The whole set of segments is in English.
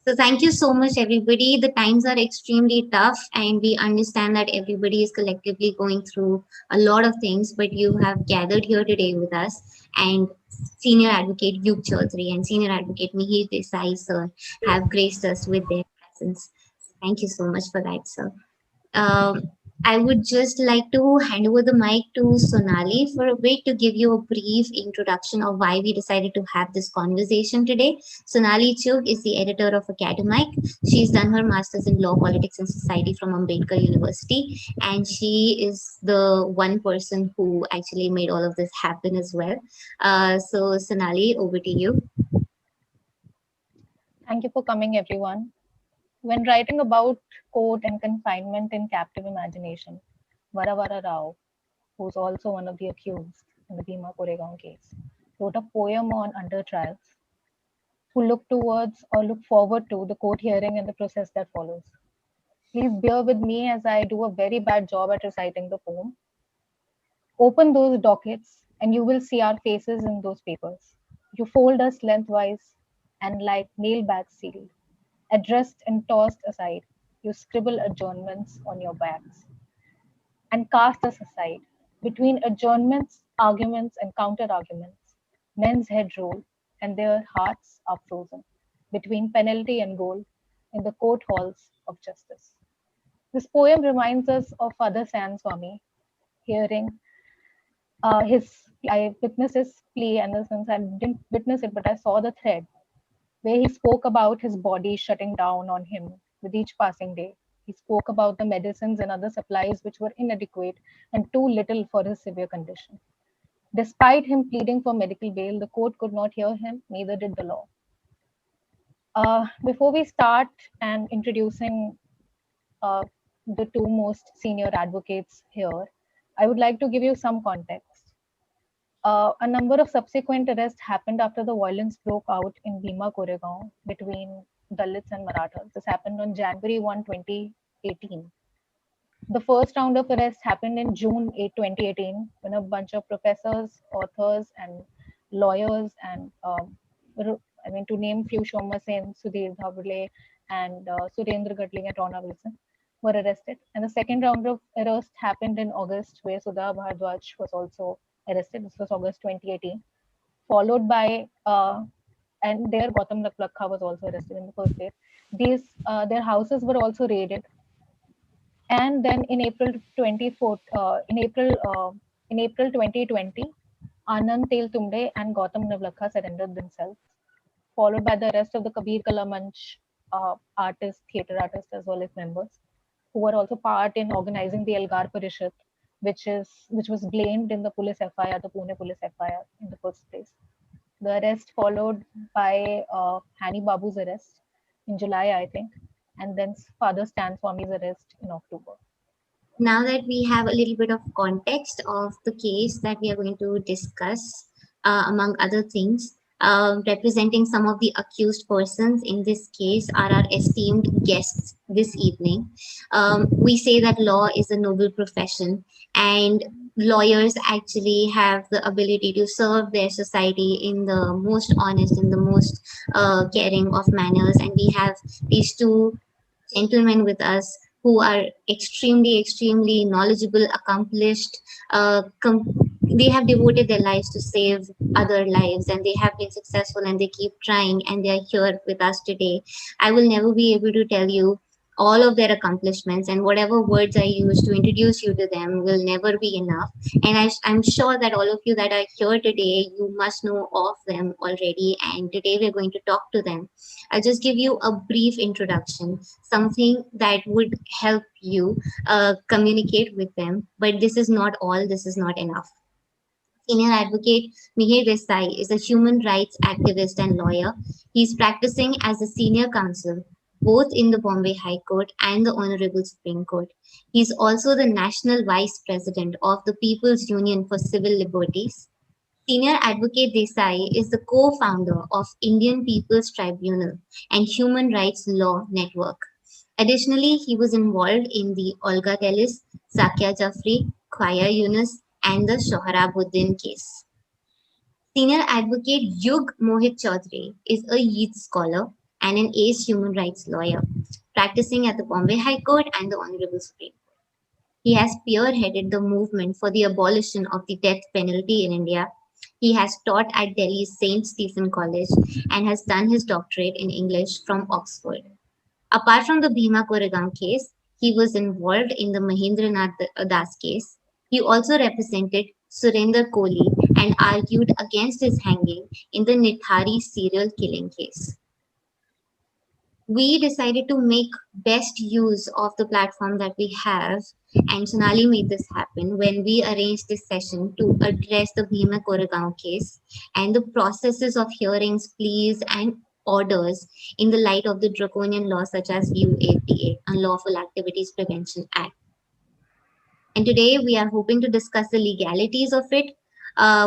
So thank you so much, everybody. The times are extremely tough, and we understand that everybody is collectively going through a lot of things. But you have gathered here today with us, and Senior Advocate Yug Chaudhary and Senior Advocate Mihir Desai, sir, have graced us with their presence. Thank you so much for that, sir. Um, I would just like to hand over the mic to Sonali for a bit to give you a brief introduction of why we decided to have this conversation today. Sonali Chugh is the editor of Academic. She's done her master's in law, politics, and society from Ambedkar University, and she is the one person who actually made all of this happen as well. So, Sonali, over to you. Thank you for coming, everyone. When writing about court and confinement in captive imagination, Varavara Rao, who's also one of the accused in the Bhima Koregaon case, wrote a poem on under trials who look towards or look forward to the court hearing and the process that follows. Please bear with me as I do a very bad job at reciting the poem. Open those dockets and you will see our faces in those papers. You fold us lengthwise and like nail bags sealed. Addressed and tossed aside, you scribble adjournments on your backs and cast us aside. Between adjournments, arguments, and counter arguments, men's heads roll and their hearts are frozen between penalty and goal in the court halls of justice. This poem reminds us of Father San Swami hearing his. I witnessed his plea, and in the sense I didn't witness it, but I saw the thread where he spoke about his body shutting down on him with each passing day. He spoke about the medicines and other supplies which were inadequate and too little for his severe condition. Despite him pleading for medical bail, the court could not hear him, neither did the law. Before we start and introducing uh, the two most senior advocates here, I would like to give you some context. A number of subsequent arrests happened after the violence broke out in Bhima Koregaon between Dalits and Marathas. This happened on January 1, 2018. The first round of arrests happened in June 8, 2018, when a bunch of professors, authors, and lawyers, and I mean, to name few, Shoma Sen, Sudhir Dhavule, and Surendra Gatling and Rona Wilson were arrested. And the second round of arrests happened in August, where Sudha Bhardwaj was also arrested. This was August 2018, followed by and there Gautam Lakha was also arrested in the first place. These their houses were also raided, and then in April 24, in April 2020, Anand Teltumde and Gautam Navlakha surrendered themselves, followed by the rest of the Kabir Kala Manch artists, theatre artists, as well as members, who were also part in organizing the Elgar Parishad, which was blamed in the police FIR, the Pune police FIR in the first place. The arrest followed by Hani Babu's arrest in July, I think, and then Father Stan Swami's arrest in October. Now that we have a little bit of context of the case that we are going to discuss, among other things, representing some of the accused persons in this case are our esteemed guests this evening. We say that law is a noble profession, and lawyers actually have the ability to serve their society in the most honest and the most caring of manners. And we have these two gentlemen with us who are extremely knowledgeable, accomplished. They have devoted their lives to save other lives, and they have been successful, and they keep trying, and they are here with us today. I will never be able to tell you all of their accomplishments, and whatever words I use to introduce you to them will never be enough. And I'm sure that all of you that are here today, you must know of them already, and today we're going to talk to them. I'll just give you a brief introduction, something that would help you communicate with them. But this is not all, this is not enough. Senior advocate Mihir Desai is a human rights activist and lawyer. He's practicing as a senior counsel both in the Bombay High Court and the Honorable Supreme Court. He's also the national vice president of the People's Union for Civil Liberties. Senior Advocate Desai is the co-founder of Indian People's Tribunal and Human Rights Law Network. Additionally, he was involved in the Olga Tellis, Zakia Jafri, Khwaya Yunus, and the Sohrabuddin case. Senior Advocate Yug Mohit Chaudhary is a Yeats scholar. and an ace human rights lawyer, practicing at the Bombay High Court and the Honorable Supreme Court. He has spearheaded the movement for the abolition of the death penalty in India. He has taught at Delhi's St. Stephen College and has done his doctorate in English from Oxford. Apart from the Bhima Koregaon case, he was involved in the Mahendranath Das case. He also represented Surinder Kohli and argued against his hanging in the Nithari serial killing case. We decided to make best use of the platform that we have, and Sonali made this happen when we arranged this session to address the Bhima Koregaon case and the processes of hearings, pleas, and orders in the light of the draconian laws such as UAPA, Unlawful Activities Prevention Act. And today we are hoping to discuss the legalities of it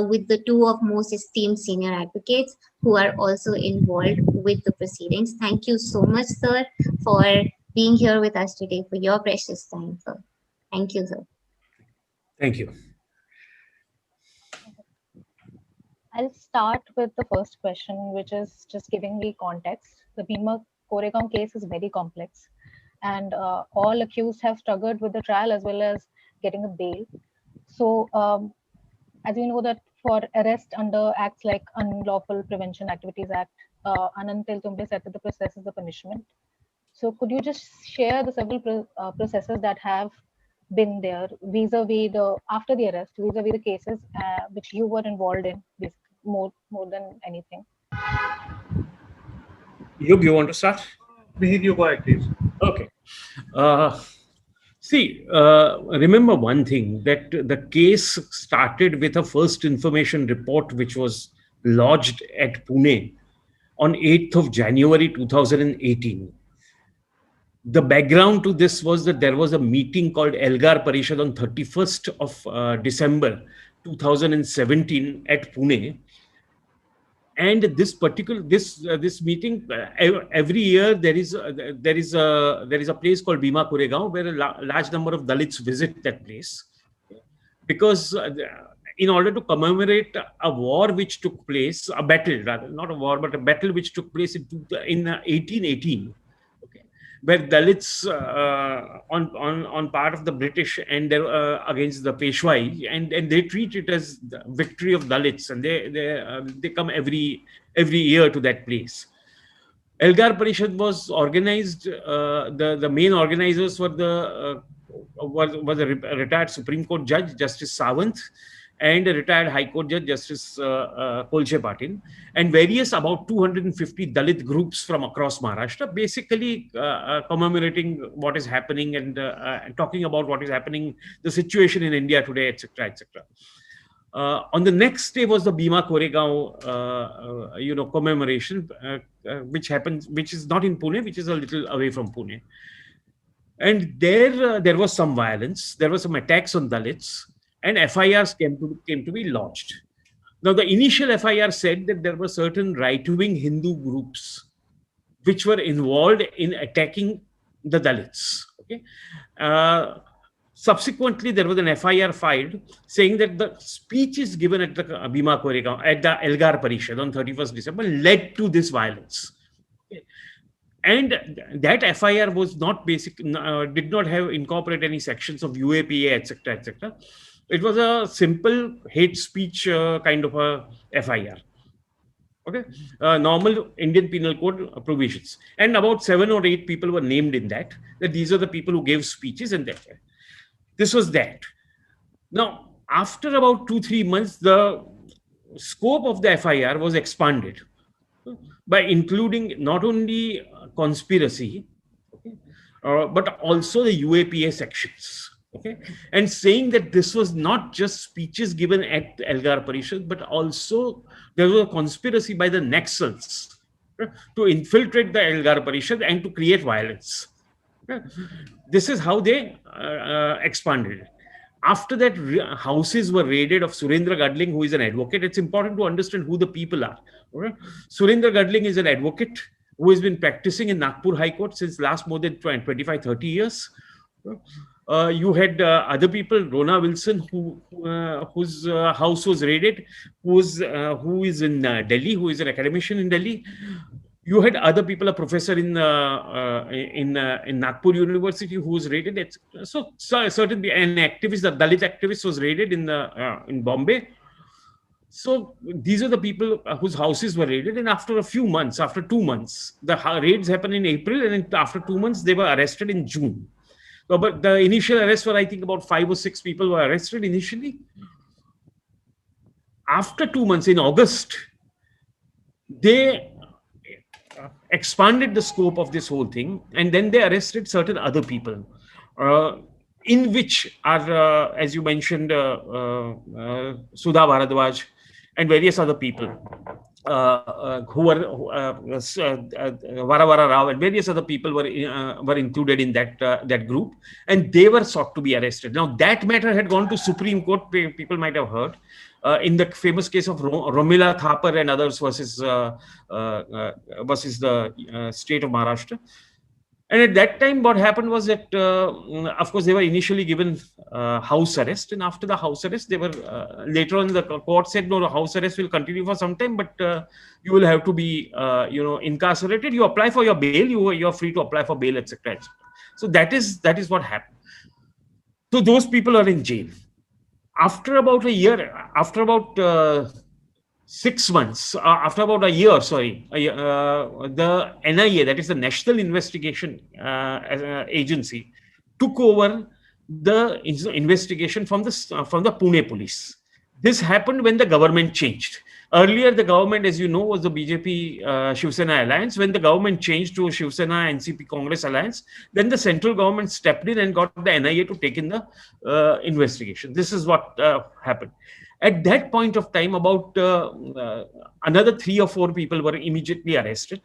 with the two of most esteemed senior advocates who are also involved with the proceedings. Thank you so much, sir, for being here with us today, for your precious time, sir. Thank you, sir. Thank you. I'll start with the first question, which is just giving me context. The Bhima Koregaon case is very complex, and all accused have struggled with the trial as well as getting a bail. So, as you know, that for arrest under acts like Unlawful Prevention Activities Act, Anantil Tumble said that the process is the punishment. So, could you just share the several processes that have been there vis-a-vis the after the arrest, vis-a-vis the cases which you were involved in, more than anything? Yug, you want to start? Mihir, you go ahead, please. Okay. See, remember one thing, that the case started with a first information report which was lodged at Pune on 8th of January 2018. The background to this was that there was a meeting called Elgar Parishad on 31st of December 2017 at Pune. And this particular this meeting, every year there is a place called Bhima Koregaon where a large number of Dalits visit that place, because in order to commemorate a war which took place, a battle rather, not a war, but a battle which took place in 1818, okay, where Dalits on part of the British and against the Peshwai, and they treat it as the victory of Dalits, and they come every year to that place. Elgar Parishad was organized. The main organizers were was a retired Supreme Court judge, Justice Sawant, and a retired High Court judge, Justice Kolche Patil, and various about 250 Dalit groups from across Maharashtra, basically commemorating what is happening and talking about what is happening, the situation in India today, etc., etc. On the next day was the Bhima Koregaon, commemoration, which happens, which is not in Pune, which is a little away from Pune. And there was some violence. There were some attacks on Dalits, and FIRs came to be lodged. Now, the initial FIR said that there were certain right-wing Hindu groups which were involved in attacking the Dalits. Okay. Subsequently, there was an FIR filed saying that the speeches given at the Bhima Koregaon, at the Elgar Parishad on 31st December led to this violence. Okay. And that FIR was not did not have incorporate any sections of UAPA, etc., etc. It was a simple hate speech kind of a FIR. Okay, normal Indian Penal Code provisions, and about 7 or 8 people were named in that. That these are the people who gave speeches, and that this was that. Now, after about 2-3 months, the scope of the FIR was expanded by including not only conspiracy, okay, but also the UAPA sections. Okay, and saying that this was not just speeches given at Elgar Parishad, but also there was a conspiracy by the Naxals to infiltrate the Elgar Parishad and to create violence. Okay. This is how they expanded. After that, houses were raided of Surendra Gadling, who is an advocate. It's important to understand who the people are. Okay. Surendra Gadling is an advocate who has been practicing in Nagpur High Court since last more than 25-30 years. You had other people, Rona Wilson, whose house was raided, who is in Delhi, who is an academician in Delhi. You had other people, a professor in Nagpur University who was raided. So certain an activist, a Dalit activist, was raided in Bombay. So these are the people whose houses were raided, and after a few months, after 2 months, the raids happened in April, and after 2 months, they were arrested in June. So, but the initial arrest were, I think, about 5 or 6 people were arrested initially. After 2 months, in August, they expanded the scope of this whole thing, and then they arrested certain other people, in which are, as you mentioned, Sudha Bharadwaj and various other people who were Vara Vara Rao and various other people were included in that group, and they were sought to be arrested. Now that matter had gone to Supreme Court. People might have heard. In the famous case of Romila Thapar and others versus the state of Maharashtra. And at that time, what happened was that, of course, they were initially given house arrest. And after the house arrest, they were later on the court said, no, the house arrest will continue for some time, but you will have to be, incarcerated. You apply for your bail. You are free to apply for bail, etc. So that is what happened. So those people are in jail. After about a year, after about 6 months, after about a year, the NIA, that is the National Investigation Agency, took over the investigation from the Pune police. This happened when the government changed. Earlier, the government, as you know, was the BJP Shiv Sena alliance. When the government changed to Shiv Sena NCP Congress alliance, then the central government stepped in and got the NIA to take in the investigation. This is what happened. At that point of time, about another 3 or 4 people were immediately arrested.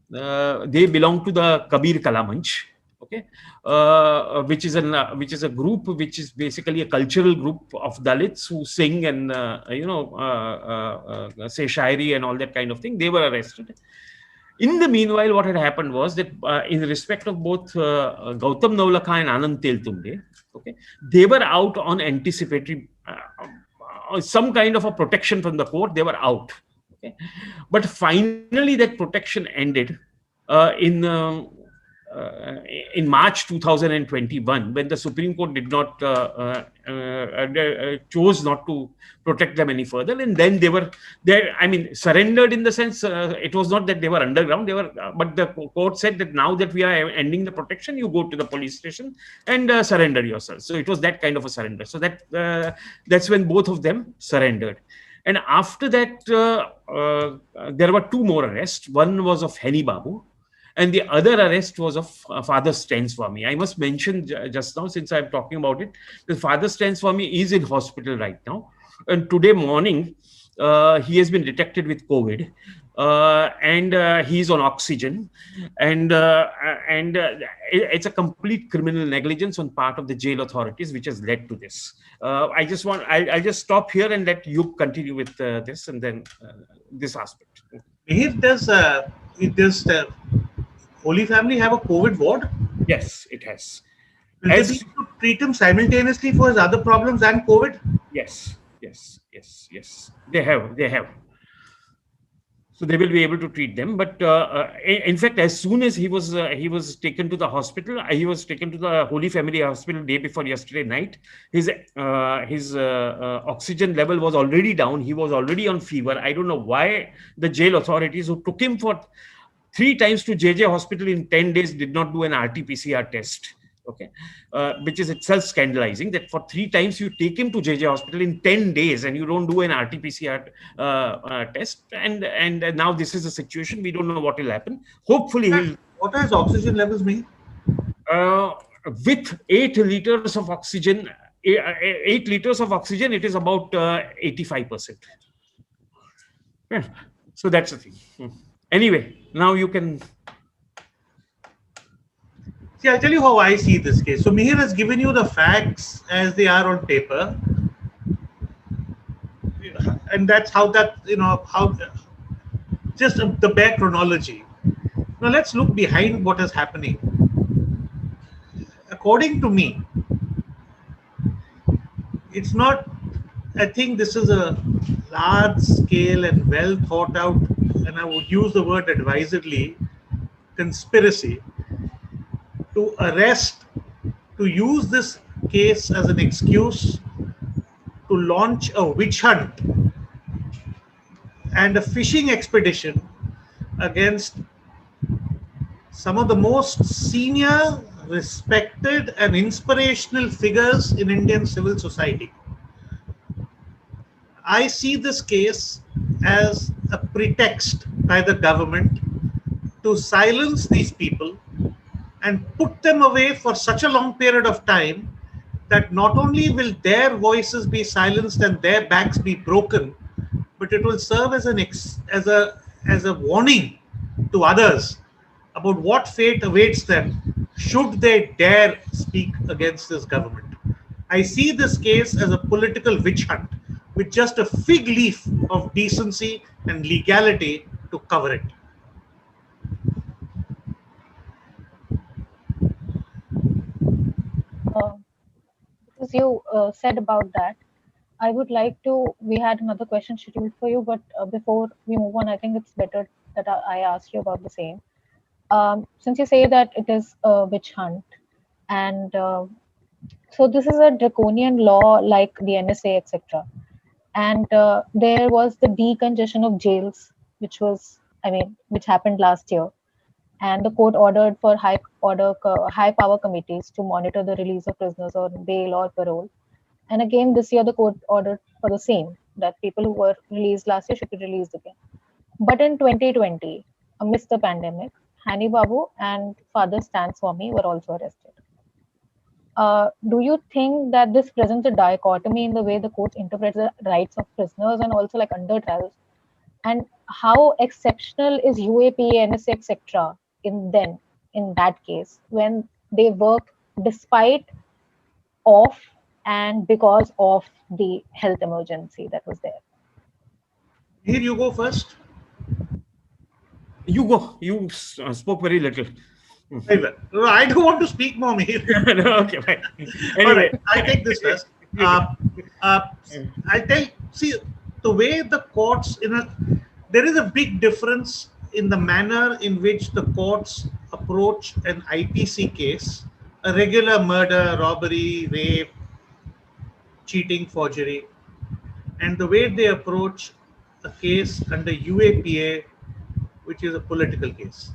They belong to the Kabir Kala Manch, okay, which is a group which is basically a cultural group of Dalits who sing and say shairi and all that kind of thing. They were arrested. In the meanwhile, what had happened was that in respect of both Gautam Navlakha and Anand Teltunde, okay, they were out on anticipatory some kind of a protection from the court. They were out, okay, but finally that protection ended in March 2021, when the Supreme Court did not chose not to protect them any further, and then they were there. I mean, surrendered in the sense it was not that they were underground. They were, but the court said that now that we are ending the protection, you go to the police station and surrender yourself. So it was that kind of a surrender. So that's when both of them surrendered. And after that, there were 2 more arrests. One was of Heni Babu, and the other arrest was of Father Stan Swami. I must mention just now, since I'm talking about it, that Father Stan Swami is in hospital right now. And today morning, he has been detected with COVID, and he's on oxygen. And it's a complete criminal negligence on part of the jail authorities, which has led to this. I'll just stop here and let you continue with this, and then this aspect. Does Holy Family have a COVID ward? Yes, it has. Will they be able to treat him simultaneously for his other problems and COVID? Yes. They have. So they will be able to treat them. But in fact, as soon as he was taken to the hospital, he was taken to the Holy Family Hospital day before yesterday night. His oxygen level was already down. He was already on fever. I don't know why the jail authorities, who took him for 3 times to JJ Hospital in 10 days, did not do an RT-PCR test. Okay, which is itself scandalizing, that for 3 times you take him to JJ Hospital in 10 days and you don't do an RT-PCR test. And now this is the situation. We don't know what will happen. Hopefully, what are his oxygen levels, mean? With 8 liters of oxygen, it is about 85%. Yeah. So that's the thing. Anyway, now you can. See, I'll tell you how I see this case. So Mihir has given you the facts as they are on paper, and that's how just the bare chronology. Now let's look behind what is happening. According to me, it's not. I think this is a large scale and well thought out and I would use the word advisedly, conspiracy to arrest, to use this case as an excuse to launch a witch hunt and a fishing expedition against some of the most senior, respected, and inspirational figures in Indian civil society. I see this case as a pretext by the government to silence these people and put them away for such a long period of time that not only will their voices be silenced and their backs be broken, but it will serve as a warning to others about what fate awaits them should they dare speak against this government. I see this case as a political witch hunt with just a fig leaf of decency and legality to cover it. Because you said about that, I would like to. We had another question scheduled for you, but before we move on, I think it's better that I ask you about the same. Since you say that it is a witch hunt, and so this is a draconian law like the NSA, etc. And there was the decongestion of jails, which happened last year, and the court ordered for high power committees to monitor the release of prisoners on bail or parole. And again, this year the court ordered for the same, that people who were released last year should be released again. But in 2020, amidst the pandemic, Hani Babu and Father Stan Swami were also arrested. Do you think that this presents a dichotomy in the way the court interprets the rights of prisoners and also like under trials? And how exceptional is UAPA, NSA, etc. in that case when they work despite of and because of the health emergency that was there? Here you go first. You go. You spoke very little. No, I don't want to speak more, Mihir. No, okay, fine. Anyway. All right, I take this first. See, the way the courts there is a big difference in the manner in which the courts approach an IPC case, a regular murder, robbery, rape, cheating, forgery, and the way they approach a case under UAPA, which is a political case.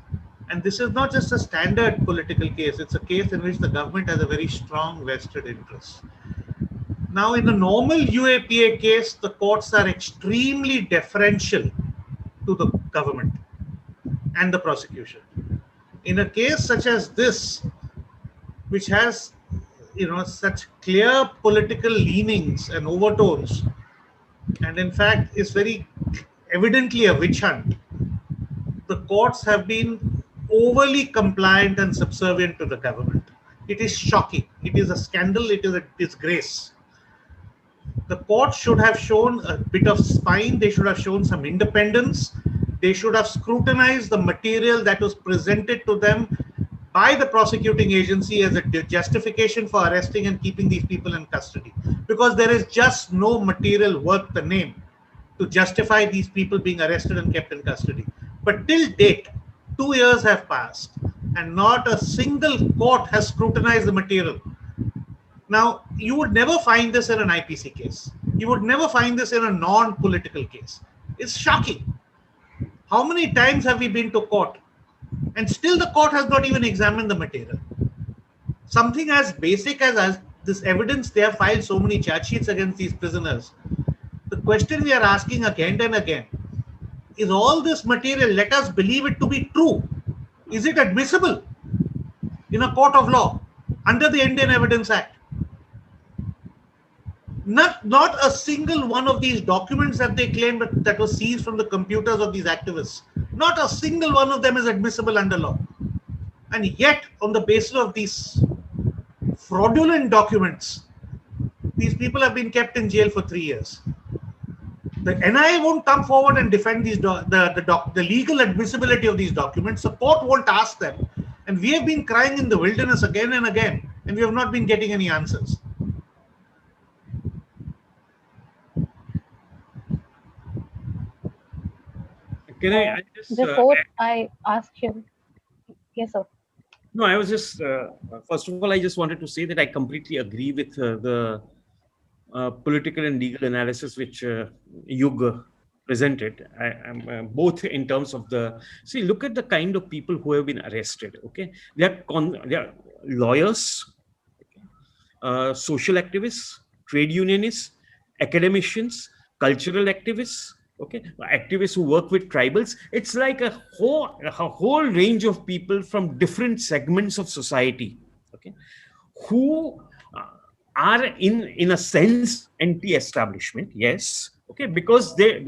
And this is not just a standard political case, it's a case in which the government has a very strong vested interest. Now, in a normal UAPA case, the courts are extremely deferential to the government and the prosecution. In a case such as this, which has such clear political leanings and overtones, and in fact is very evidently a witch hunt, the courts have been overly compliant and subservient to the government. It is shocking. It is a scandal. It is a disgrace. The court should have shown a bit of spine. They should have shown some independence. They should have scrutinized the material that was presented to them by the prosecuting agency as a justification for arresting and keeping these people in custody. Because there is just no material worth the name to justify these people being arrested and kept in custody. But till date, 2 years have passed and not a single court has scrutinized the material. Now, you would never find this in an IPC case. You would never find this in a non-political case. It's shocking. How many times have we been to court and still the court has not even examined the material? Something as basic as this evidence, they have filed so many charge sheets against these prisoners. The question we are asking again and again, is all this material, let us believe it to be true. Is it admissible in a court of law under the Indian Evidence Act? Not a single one of these documents that they claim that was seized from the computers of these activists, not a single one of them is admissible under law. And yet, on the basis of these fraudulent documents, these people have been kept in jail for 3 years. The NIA won't come forward and defend the legal admissibility of these documents. The court won't ask them. And we have been crying in the wilderness again and again, and we have not been getting any answers. Can I just Before I ask you, yes, sir. no, I was just first of all, I just wanted to say that I completely agree with the political and legal analysis which Yug presented. I'm both in terms of the see. Look at the kind of people who have been arrested. Okay, they are lawyers, social activists, trade unionists, academicians, cultural activists, okay, activists who work with tribals. It's like a whole range of people from different segments of society, okay, who are in a sense anti-establishment, yes, okay, because they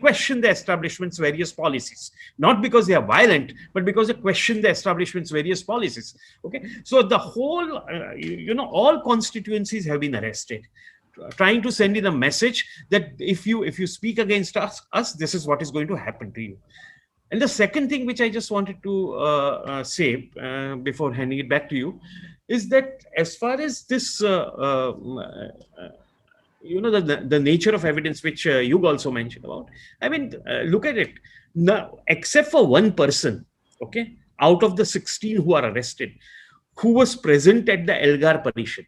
question the establishment's various policies, not because they are violent, but because they question the establishment's various policies, okay. So the whole all constituencies have been arrested, trying to send in a message that if you speak against us, this is what is going to happen to you. And the second thing which I just wanted to say before handing it back to you is that as far as this, the nature of evidence which you also mentioned about, I mean, look at it. Now, except for one person, okay, out of the 16 who are arrested, who was present at the Elgar Parishad,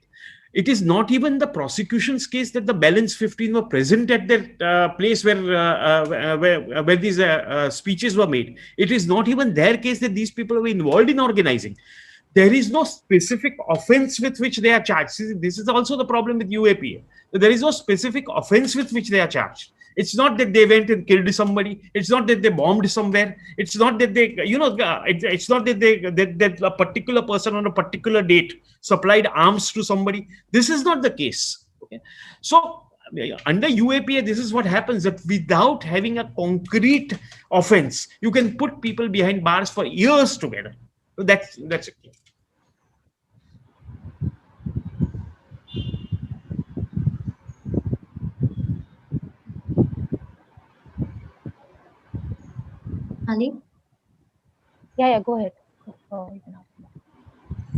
it is not even the prosecution's case that the balance 15 were present at that place where these speeches were made. It is not even their case that these people were involved in organizing. There is no specific offense with which they are charged. See, this is also the problem with UAPA. There is no specific offense with which they are charged. It's not that they went and killed somebody. It's not that they bombed somewhere. It's not that they, it's not that that a particular person on a particular date supplied arms to somebody. This is not the case. Okay, so under UAPA, this is what happens, that without having a concrete offense, you can put people behind bars for years together. So that's it. Ali? Yeah, go ahead.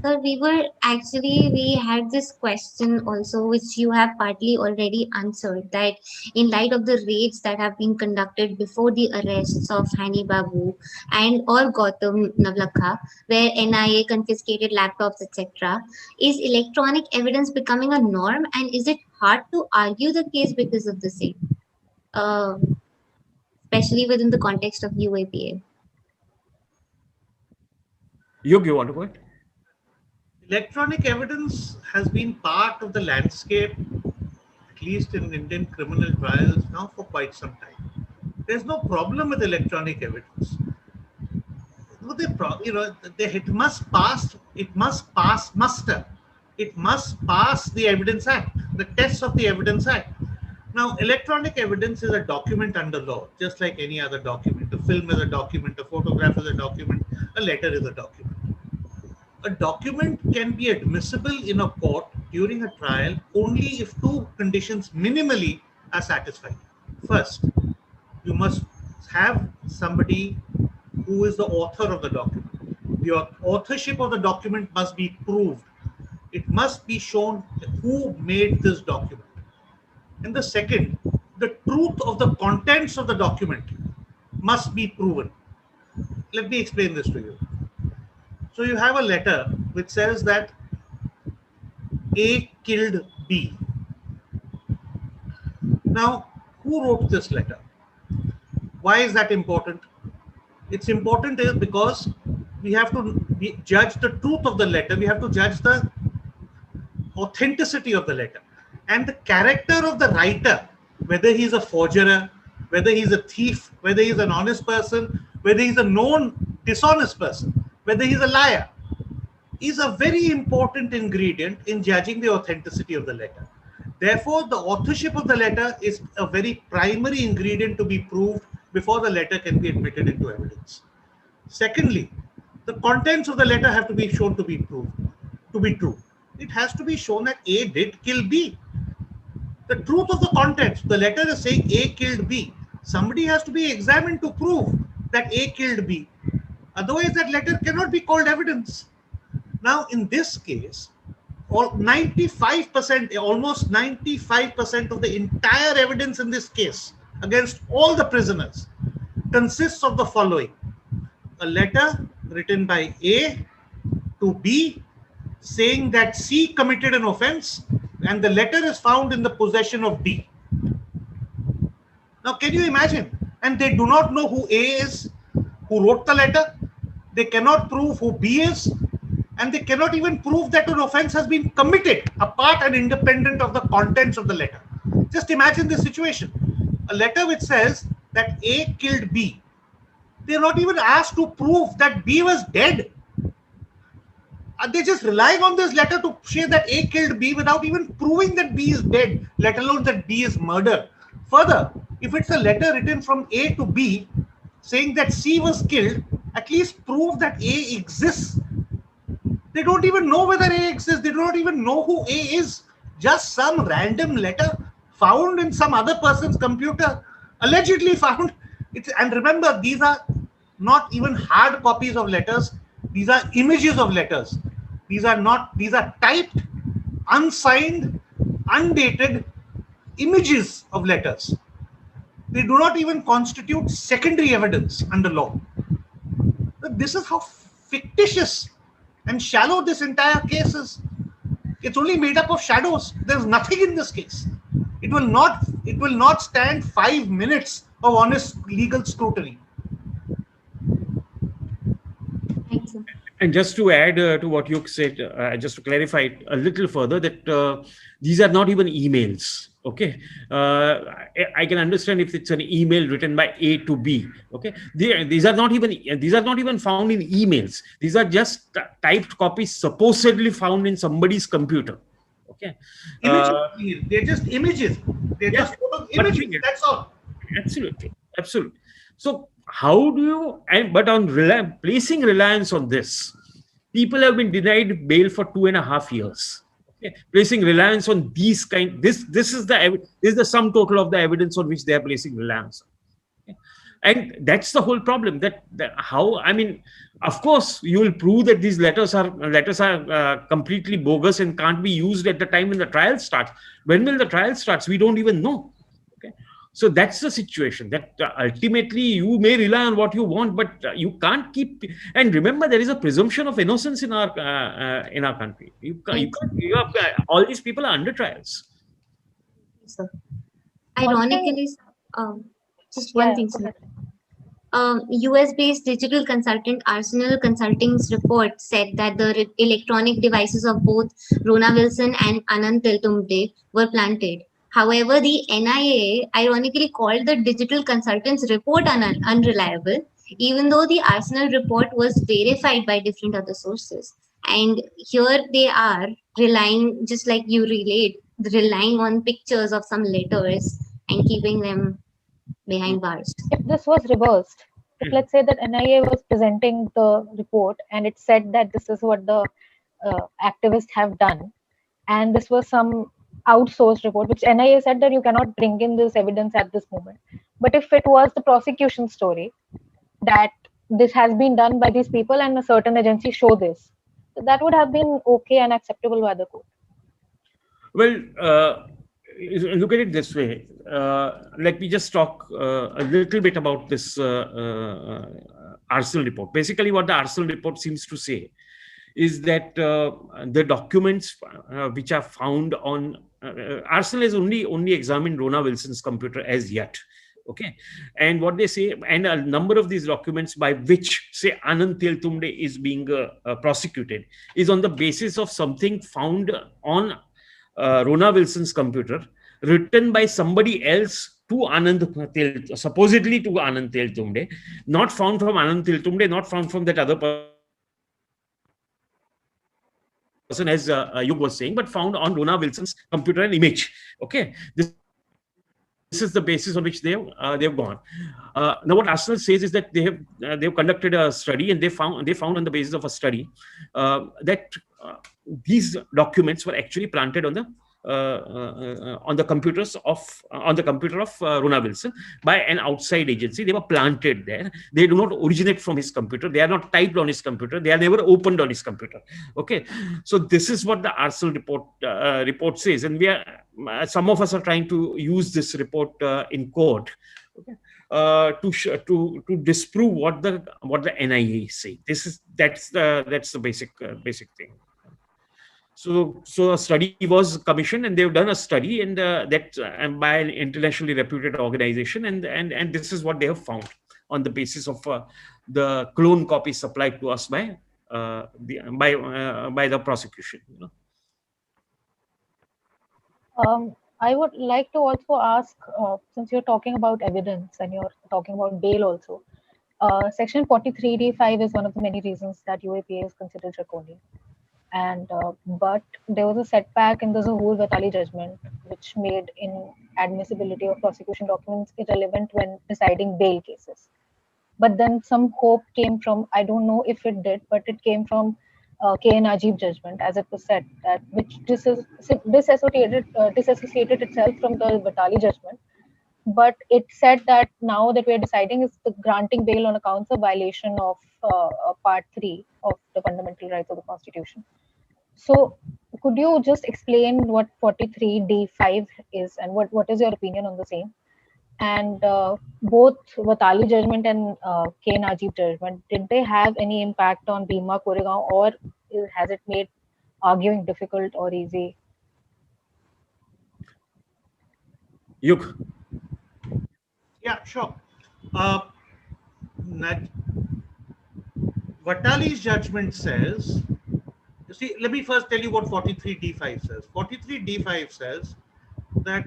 Sir, we had this question also, which you have partly already answered, that in light of the raids that have been conducted before the arrests of Hani Babu and or Gautam Navlakha, where NIA confiscated laptops, etc., is electronic evidence becoming a norm, and is it hard to argue the case because of the same, especially within the context of UAPA? You want to go ahead? Electronic evidence has been part of the landscape, at least in Indian criminal trials, now for quite some time. There's no problem with electronic evidence. It must pass muster. It must pass the Evidence Act, the tests of the Evidence Act. Now, electronic evidence is a document under law, just like any other document. A film is a document, a photograph is a document, a letter is a document. A document can be admissible in a court during a trial only if two conditions minimally are satisfied. First, you must have somebody who is the author of the document. The authorship of the document must be proved. It must be shown who made this document. And the second, the truth of the contents of the document must be proven. Let me explain this to you. So you have a letter which says that A killed B. Now, who wrote this letter? Why is that important? It's important because we have to judge the truth of the letter. We have to judge the authenticity of the letter and the character of the writer, whether he's a forger, whether he's a thief, whether he's an honest person, whether he's a known dishonest person, whether he's a liar, is a very important ingredient in judging the authenticity of the letter. Therefore, the authorship of the letter is a very primary ingredient to be proved before the letter can be admitted into evidence. Secondly, the contents of the letter have to be shown to be proved, to be true. It has to be shown that A did kill B. The truth of the contents, the letter is saying A killed B. Somebody has to be examined to prove that A killed B. Otherwise, that letter cannot be called evidence. Now, in this case, almost 95% of the entire evidence in this case against all the prisoners consists of the following: a letter written by A to B saying that C committed an offense, and the letter is found in the possession of D. Now, can you imagine? And they do not know who A is, who wrote the letter. They cannot prove who B is, and they cannot even prove that an offense has been committed apart and independent of the contents of the letter. Just imagine this situation. A letter which says that A killed B. They're not even asked to prove that B was dead. They're just relying on this letter to say that A killed B without even proving that B is dead, let alone that B is murdered. Further, if it's a letter written from A to B saying that C was killed, at least prove that A exists. They don't even know whether A exists. They do not even know who A is. Just some random letter found in some other person's computer, allegedly found. And remember, these are not even hard copies of letters. These are images of letters. These are typed, unsigned, undated images of letters. They do not even constitute secondary evidence under law. This is how fictitious and shallow this entire case is. It's only made up of shadows. There's nothing in this case. It will not stand 5 minutes of honest legal scrutiny. Thank you. And just to add to what you said, just to clarify it a little further, that these are not even emails. Okay, I can understand if it's an email written by A to B. Okay, these are not even found in emails. These are just typed copies supposedly found in somebody's computer. Okay, they're just images. They're just images. That's all. Absolutely. So how do you? But on placing reliance on this, people have been denied bail for 2.5 years. Okay. Placing reliance on these this is the sum total of the evidence on which they are placing reliance. Okay. And that's the whole problem. Of course, you will prove that these letters are completely bogus and can't be used at the time when the trial starts. When will the trial starts? We don't even know. Okay. So that's the situation, that ultimately you may rely on what you want, but you can't keep. And remember, there is a presumption of innocence in our country. All these people are under trials. So, ironically, just one thing, sir. US-based digital consultant Arsenal Consulting's report said that the electronic devices of both Rona Wilson and Anand Teltumbde were planted. However, the NIA ironically called the digital consultant's report unreliable, even though the Arsenal report was verified by different other sources. And here they are relying, just like you relayed, relying on pictures of some letters and keeping them behind bars. If this was reversed, if let's say that NIA was presenting the report and it said that this is what the activists have done, and this was some outsourced report, which NIA said that you cannot bring in this evidence at this moment. But if it was the prosecution story that this has been done by these people and a certain agency show this, that would have been okay and acceptable by the court. Well, look at it this way. Let me just talk a little bit about this Arsenal report. Basically, what the Arsenal report seems to say is that the documents which are found on Arsenal has only examined Rona Wilson's computer as yet. Okay, and what they say, and a number of these documents by which, say, Anand Teltumbde is being prosecuted, is on the basis of something found on Rona Wilson's computer, written by somebody else to supposedly to Anand Teltumbde, not found from Anand Teltumbde, not found from that other person, as Yug was saying, but found on Rona Wilson's computer and image. Okay, this is the basis on which they've gone. Now, what Arsenal says is that they've conducted a study, and they found on the basis of a study that these documents were actually planted on the computer of Rona Wilson by an outside agency. They were planted there. They do not originate from his computer. They are not typed on his computer. They are never opened on his computer. Okay, so this is what the Arsenal report says, and some of us are trying to use this report in court. Okay, to disprove what the NIA say. That's the basic thing. So a study was commissioned, and they've done a study, and by an internationally reputed organization, and this is what they have found on the basis of the clone copies supplied to us by the prosecution. I would like to also ask, since you're talking about evidence and you're talking about bail also, Section 43D5 is one of the many reasons that UAPA is considered draconian. And but there was a setback in the Zahoor Vatali judgment, which made inadmissibility of prosecution documents irrelevant when deciding bail cases. But then some hope came from, I don't know if it did, but it came from K. Najib judgment, as it was said, that which disassociated itself from the Vatali judgment. But it said that now that we're deciding is the granting bail on accounts of violation of Part 3 of the fundamental rights of the Constitution. So could you just explain what 43D5 is and what is your opinion on the same? And both Vatali judgment and K. Najib judgment, did they have any impact on Bhima Koregaon, or has it made arguing difficult or easy? Yug. Yeah, sure. Vatali's judgment says, you see, let me first tell you what 43D5 says. 43D5 says that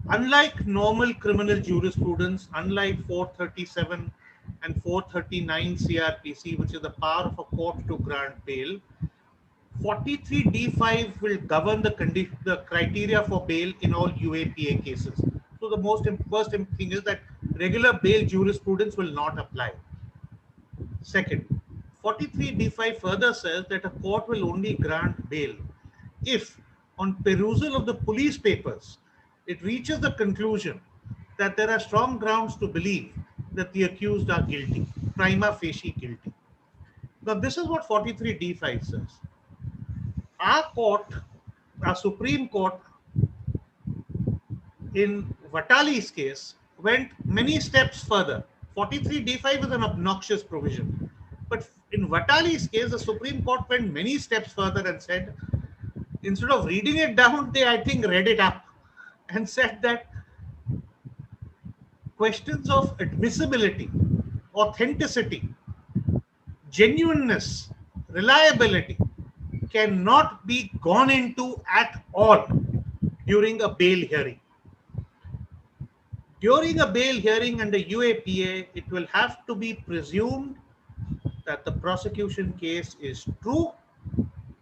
unlike normal criminal jurisprudence, unlike 437 and 439 CRPC, which is the power of a court to grant bail, 43D5 will govern the criteria for bail in all UAPA cases. So the first thing is that regular bail jurisprudence will not apply. Second, 43D5 further says that a court will only grant bail if, on perusal of the police papers, it reaches the conclusion that there are strong grounds to believe that the accused are guilty, prima facie guilty. Now, this is what 43D5 says. Our Supreme Court, in Vatali's case, went many steps further. 43D5 is an obnoxious provision. But in Vatali's case, the Supreme Court went many steps further and said, instead of reading it down, they, I think, read it up and said that questions of admissibility, authenticity, genuineness, reliability cannot be gone into at all during a bail hearing. During a bail hearing under UAPA, it will have to be presumed that the prosecution case is true,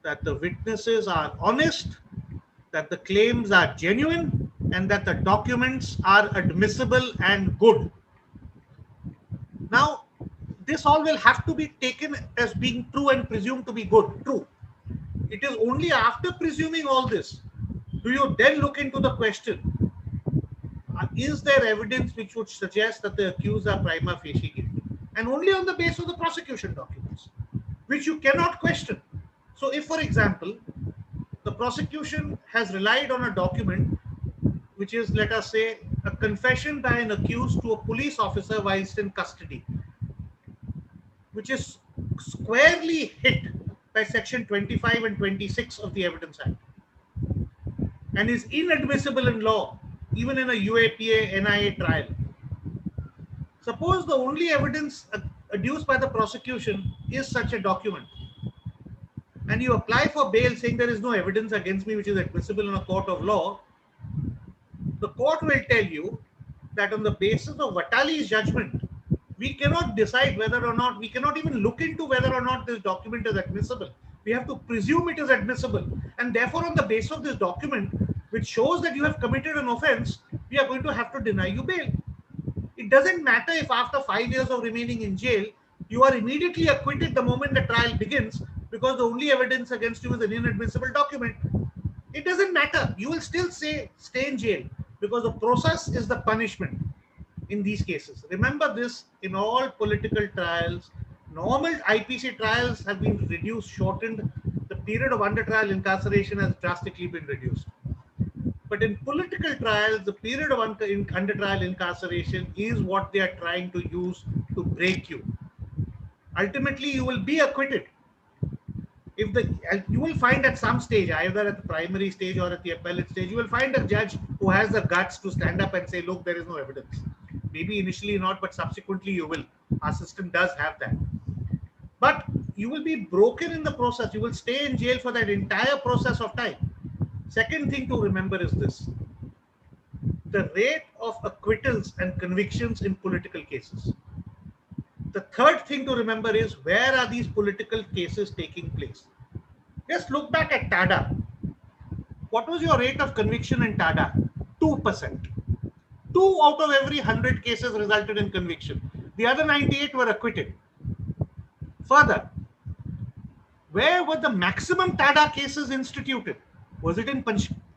that the witnesses are honest, that the claims are genuine, and that the documents are admissible and good. Now, this all will have to be taken as being true and presumed to be good. True. It is only after presuming all this do you then look into the question, is there evidence which would suggest that the accused are prima facie guilty? And only on the basis of the prosecution documents, which you cannot question. So if, for example, the prosecution has relied on a document which is, let us say, a confession by an accused to a police officer whilst in custody, which is squarely hit by Section 25 and 26 of the Evidence Act, and is inadmissible in law, even in a UAPA NIA trial. Suppose the only evidence adduced by the prosecution is such a document, and you apply for bail saying there is no evidence against me which is admissible in a court of law, the court will tell you that on the basis of Vatali's judgment, we cannot decide whether or not, we cannot even look into whether or not this document is admissible. We have to presume it is admissible. And therefore, on the basis of this document, which shows that you have committed an offense, we are going to have to deny you bail. It doesn't matter if after 5 years of remaining in jail, you are immediately acquitted the moment the trial begins, because the only evidence against you is an inadmissible document. It doesn't matter. You will still stay in jail, because the process is the punishment in these cases. Remember this, in all political trials, normal IPC trials have been reduced, shortened. The period of under trial incarceration has drastically been reduced. But in political trials, the period of under trial incarceration is what they are trying to use to break you. Ultimately, you will be acquitted. You will find at some stage, either at the primary stage or at the appellate stage, you will find a judge who has the guts to stand up and say, look, there is no evidence. Maybe initially not, but subsequently you will. Our system does have that. But you will be broken in the process. You will stay in jail for that entire process of time. Second thing to remember is this: the rate of acquittals and convictions in political cases. The third thing to remember is, where are these political cases taking place? Just look back at TADA. What was your rate of conviction in TADA? 2%. 2 out of every 100 cases resulted in conviction. The other 98 were acquitted. Further, where were the maximum TADA cases instituted? Was it in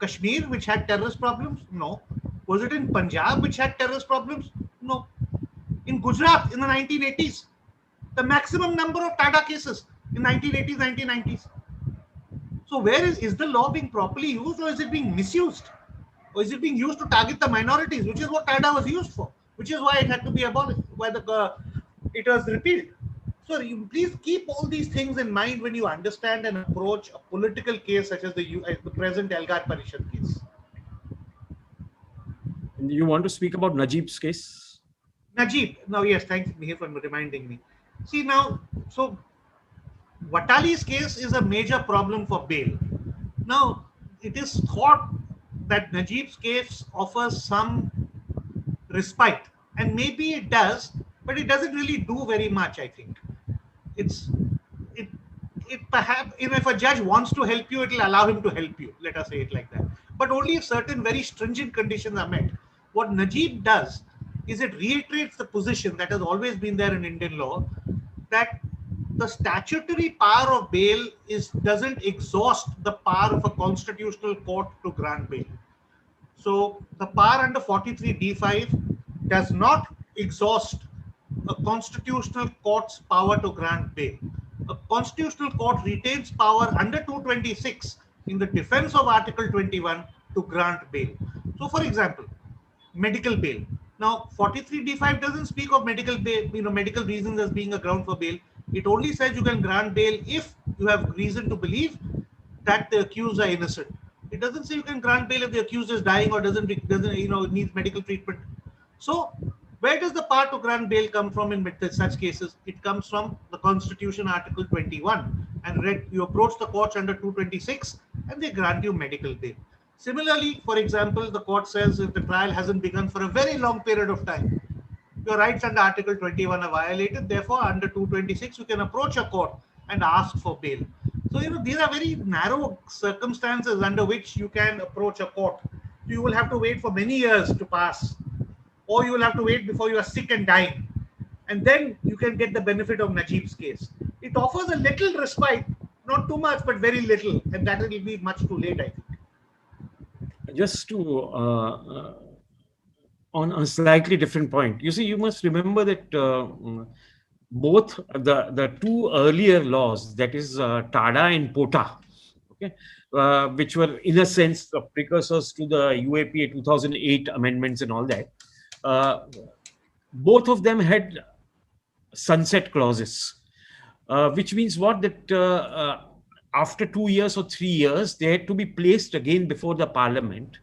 Kashmir, which had terrorist problems? No. Was it in Punjab, which had terrorist problems? No. In Gujarat in the 1980s, the maximum number of TADA cases in 1980s, 1990s. So where is the law being properly used, or is it being misused? Or is it being used to target the minorities, which is what TADA was used for, which is why it had to be abolished, why it was repealed. So you please keep all these things in mind when you understand and approach a political case such as the present Elgar Parishad case. You want to speak about Najib's case? Najib. Now, yes, thanks Mihir for reminding me. See now, so Watali's case is a major problem for bail. Now, it is thought that Najib's case offers some respite, and maybe it does, but it doesn't really do very much, I think. It perhaps, if a judge wants to help you, it will allow him to help you, let us say it like that. But only if certain very stringent conditions are met. What Najib does is it reiterates the position that has always been there in Indian law, that the statutory power of bail doesn't exhaust the power of a constitutional court to grant bail. So the power under 43D5 does not exhaust a constitutional court's power to grant bail. A constitutional court retains power under 226 in the defense of Article 21 to grant bail. So for example, medical bail. Now, 43D5 doesn't speak of medical bail, medical reasons as being a ground for bail. It only says you can grant bail if you have reason to believe that the accused are innocent. It doesn't say you can grant bail if the accused is dying or doesn't needs medical treatment. So, where does the power to grant bail come from in such cases? It comes from the Constitution, Article 21, and you approach the courts under 226, and they grant you medical bail. Similarly, for example, the court says if the trial hasn't begun for a very long period of time, your rights under Article 21 are violated. Therefore, under 226, you can approach a court and ask for bail. So, these are very narrow circumstances under which you can approach a court. You will have to wait for many years to pass, or you will have to wait before you are sick and dying. And then you can get the benefit of Najib's case. It offers a little respite, not too much, but very little. And that will be much too late, I think. Just to on a slightly different point, you see, you must remember that both the two earlier laws, that is TADA and POTA, okay, which were in a sense the precursors to the UAPA 2008 amendments and all that, both of them had sunset clauses, which means what, that after 2 years or 3 years, they had to be placed again before the parliament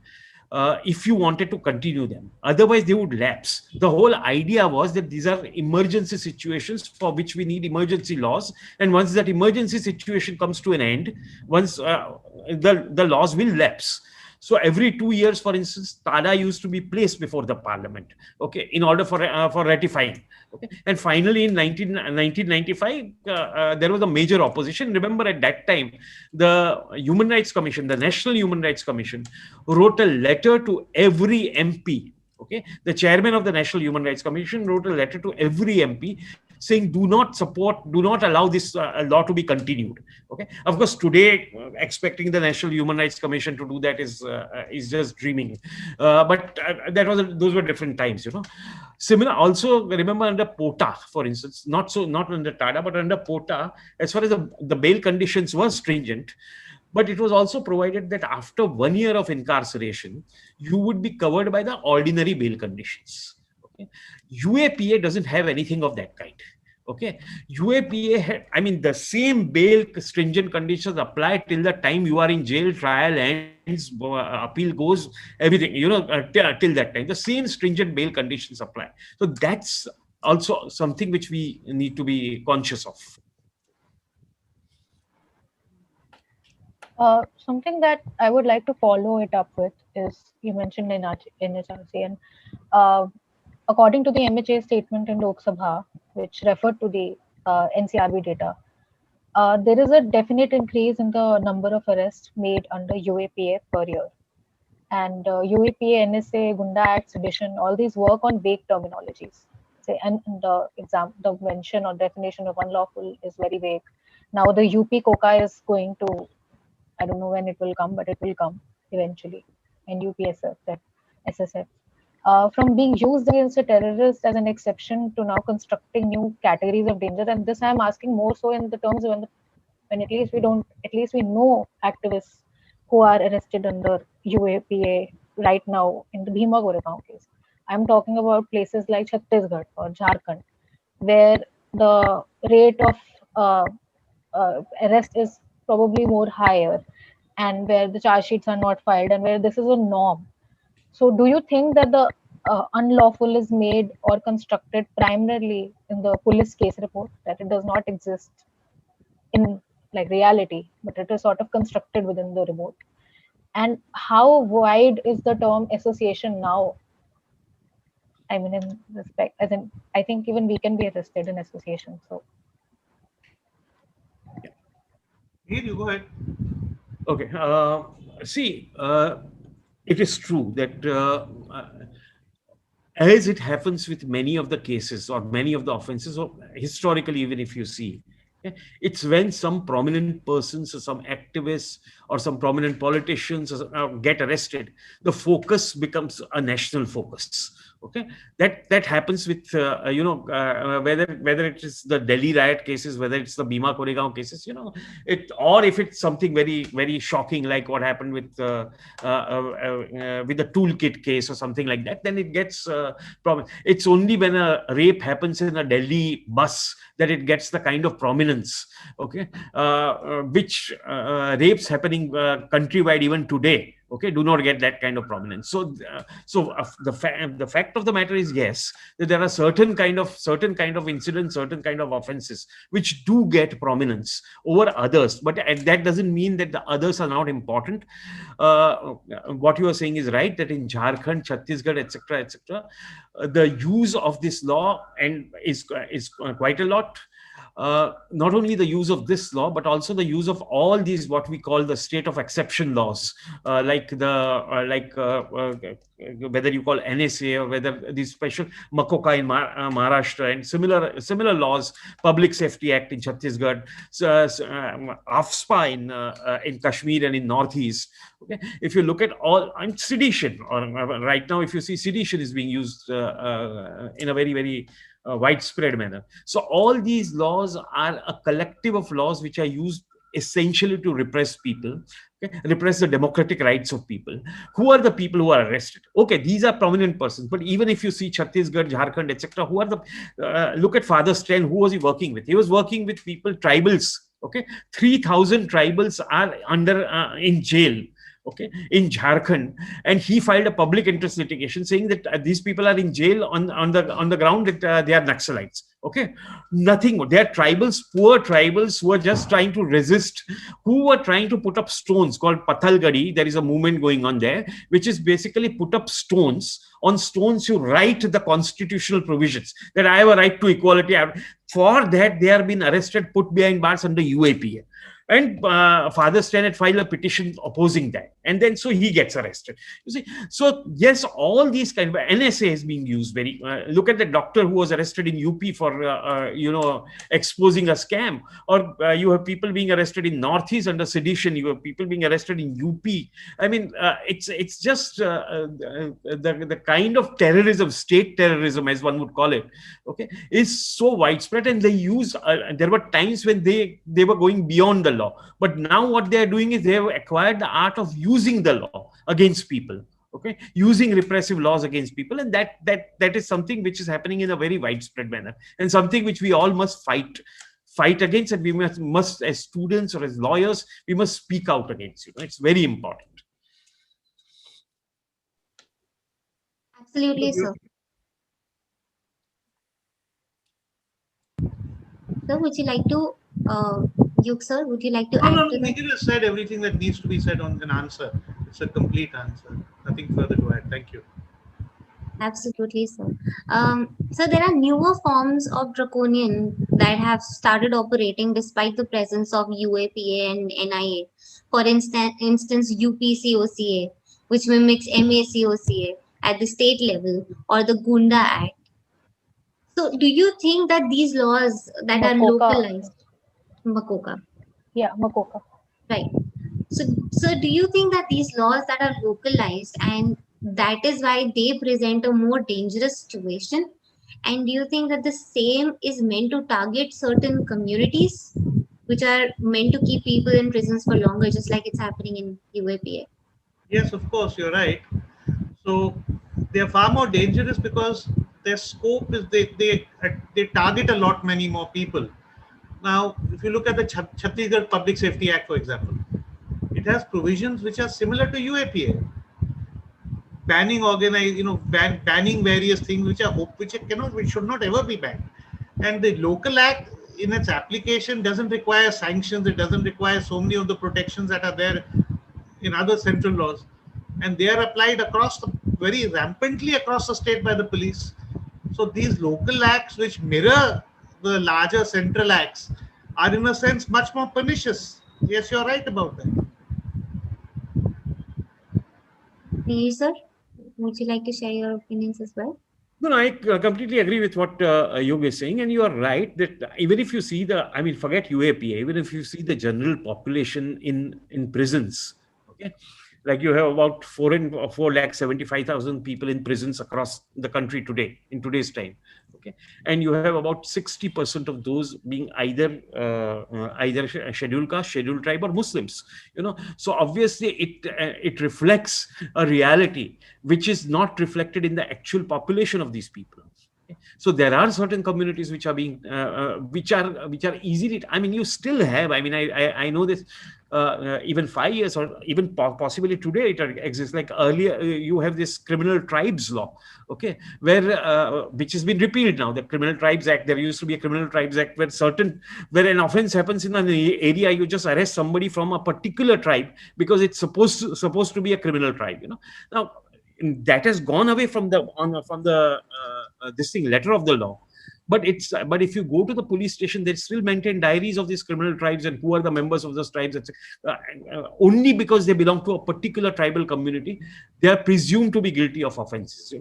if you wanted to continue them. Otherwise, they would lapse. The whole idea was that these are emergency situations for which we need emergency laws. And once that emergency situation comes to an end, once the laws will lapse. So every 2 years, for instance, TADA used to be placed before the parliament, okay, in order for ratifying. Okay, and finally in 1995, there was a major opposition. Remember, at that time, the Human Rights Commission, the National Human Rights Commission, wrote a letter to every MP. Okay, the chairman of the National Human Rights Commission wrote a letter to every MP saying, do not allow this law to be continued. Okay, of course, today expecting the National Human Rights Commission to do that is just dreaming. But those were different times, Similar, also remember under POTA, for instance, not under TADA, but under POTA, as far as the bail conditions were stringent, But it was also provided that after 1 year of incarceration, you would be covered by the ordinary bail conditions. Okay? UAPA doesn't have anything of that kind. Okay, UAPA, I mean, the same bail stringent conditions apply till the time you are in jail, trial ends, appeal goes, everything, till that time. The same stringent bail conditions apply. So that's also something which we need to be conscious of. Something that I would like to follow it up with is, you mentioned NHRC, and according to the MHA statement in Lok Sabha, which referred to the NCRB data, there is a definite increase in the number of arrests made under UAPA per year. And UAPA, NSA, Gunda Act, sedition, all these work on vague terminologies. And the mention or definition of unlawful is very vague. Now the UP COCA is going to, I don't know when it will come, but it will come eventually. And UPSF, that SSF. From being used against a terrorist as an exception to now constructing new categories of danger. And this I'm asking more so in the terms of when at least we know activists who are arrested under UAPA right now in the Bhima Goregaon case. I'm talking about places like Chhattisgarh or Jharkhand, where the rate of arrest is probably more higher, and where the charge sheets are not filed, and where this is a norm. So do you think that the unlawful is made or constructed primarily in the police case report, that it does not exist in like reality, but it is sort of constructed within the report? And how wide is the term association now? I mean, in respect, as in, I think even we can be arrested in association. So, Here you go ahead. Okay. It is true that as it happens with many of the cases or many of the offenses, or historically, even if you see, it's when some prominent persons or some activists or some prominent politicians get arrested, the focus becomes a national focus. Okay, that happens with whether it is the Delhi riot cases, whether it's the Bhima Goregaon cases, or if it's something very, very shocking like what happened with the toolkit case or something like that, then it gets prominent. It's only when a rape happens in a Delhi bus that it gets the kind of prominence. Okay, which rapes happening countrywide even today, okay, do not get that kind of prominence. So the fact of the matter is, yes, that there are certain kind of incidents, certain kind of offenses which do get prominence over others, but that doesn't mean that the others are not important. What you are saying is right, that in Jharkhand, Chhattisgarh, etc., the use of this law is quite a lot. Not only the use of this law, but also the use of all these what we call the state of exception laws, like whether you call NSA or whether these special MACOCA in Maharashtra and similar laws, Public Safety Act in Chhattisgarh, AFSPA in Kashmir and in Northeast. Okay, if you look at all, sedition, or right now, if you see, sedition is being used in a very, very widespread manner. So all these laws are a collective of laws which are used essentially to repress people, okay? Repress the democratic rights of people. Who are the people who are arrested? Okay, these are prominent persons, but even if you see Chhattisgarh, Jharkhand, etc., who are the look at Father Strain. Who was he working with? He was working with people, tribals. Okay, 3,000 tribals are in jail. Okay, in Jharkhand, and he filed a public interest litigation saying that these people are in jail on the ground that they are Naxalites. Okay, nothing more. They are tribals, poor tribals who are just trying to resist, who were trying to put up stones called Pathalgadi. There is a movement going on there, which is basically put up stones. On stones, you write the constitutional provisions that I have a right to equality. For that, they are being arrested, put behind bars under UAPA. And Father Strain had filed a petition opposing that, and then so he gets arrested. You see, so yes, all these kind of NSA is being used very. Look at the doctor who was arrested in UP for exposing a scam, or you have people being arrested in Northeast under sedition. You have people being arrested in UP. I mean, it's just the kind of terrorism, state terrorism, as one would call it. Okay, is so widespread, and they use. There were times when they were going beyond the law. But now what they are doing is they have acquired the art of using the law against people. Okay, using repressive laws against people, and that is something which is happening in a very widespread manner, and something which we all must fight against, and we must as students or as lawyers, we must speak out against it. It's very important. Absolutely, sir. Sir, would you like to, sir, would you like to add No, to that? Nikhil has said everything that needs to be said on an answer. It's a complete answer. Nothing further to add. Thank you. Absolutely, sir. So there are newer forms of draconian that have started operating despite the presence of UAPA and NIA. For instance, UPCOCA, which mimics MACOCA at the state level, or the Gunda Act. So do you think that these laws that are Macoca. localized, Macoca, Yeah, Macoca. right? So do you think that these laws that are localized, and that is why they present a more dangerous situation? And do you think that the same is meant to target certain communities, which are meant to keep people in prisons for longer, just like it's happening in UAPA? Yes, of course, you're right. So they are far more dangerous because their scope is they target a lot many more people. Now, if you look at the Chhattisgarh Public Safety Act, for example, it has provisions which are similar to UAPA, banning banning various things which should not ever be banned. And the local act, in its application, doesn't require sanctions. It doesn't require so many of the protections that are there in other central laws, and they are applied very rampantly across the state by the police. So these local acts, which mirror the larger central acts, are in a sense much more pernicious. Yes, you're right about that. Sir, would you like to share your opinions as well? No, I completely agree with what Yog is saying, and you are right that even if you see forget UAPA, even if you see the general population in prisons, okay, like you have about 4,75,000 people in prisons across the country today, in today's time, okay, and you have about 60% of those being either scheduled caste, scheduled tribe, or Muslims. So obviously it reflects a reality which is not reflected in the actual population of these people. So there are certain communities which are being which are easily, you still have, I know this, even 5 years or even possibly today it exists. Like earlier, you have this criminal tribes law, okay, where which has been repealed now. The Criminal Tribes Act, there used to be a Criminal Tribes Act where an offense happens in an area, you just arrest somebody from a particular tribe because it's supposed to be a criminal tribe. Now that has gone away from the this thing, letter of the law. But if you go to the police station, they still maintain diaries of these criminal tribes and who are the members of those tribes. Only because they belong to a particular tribal community, they are presumed to be guilty of offenses.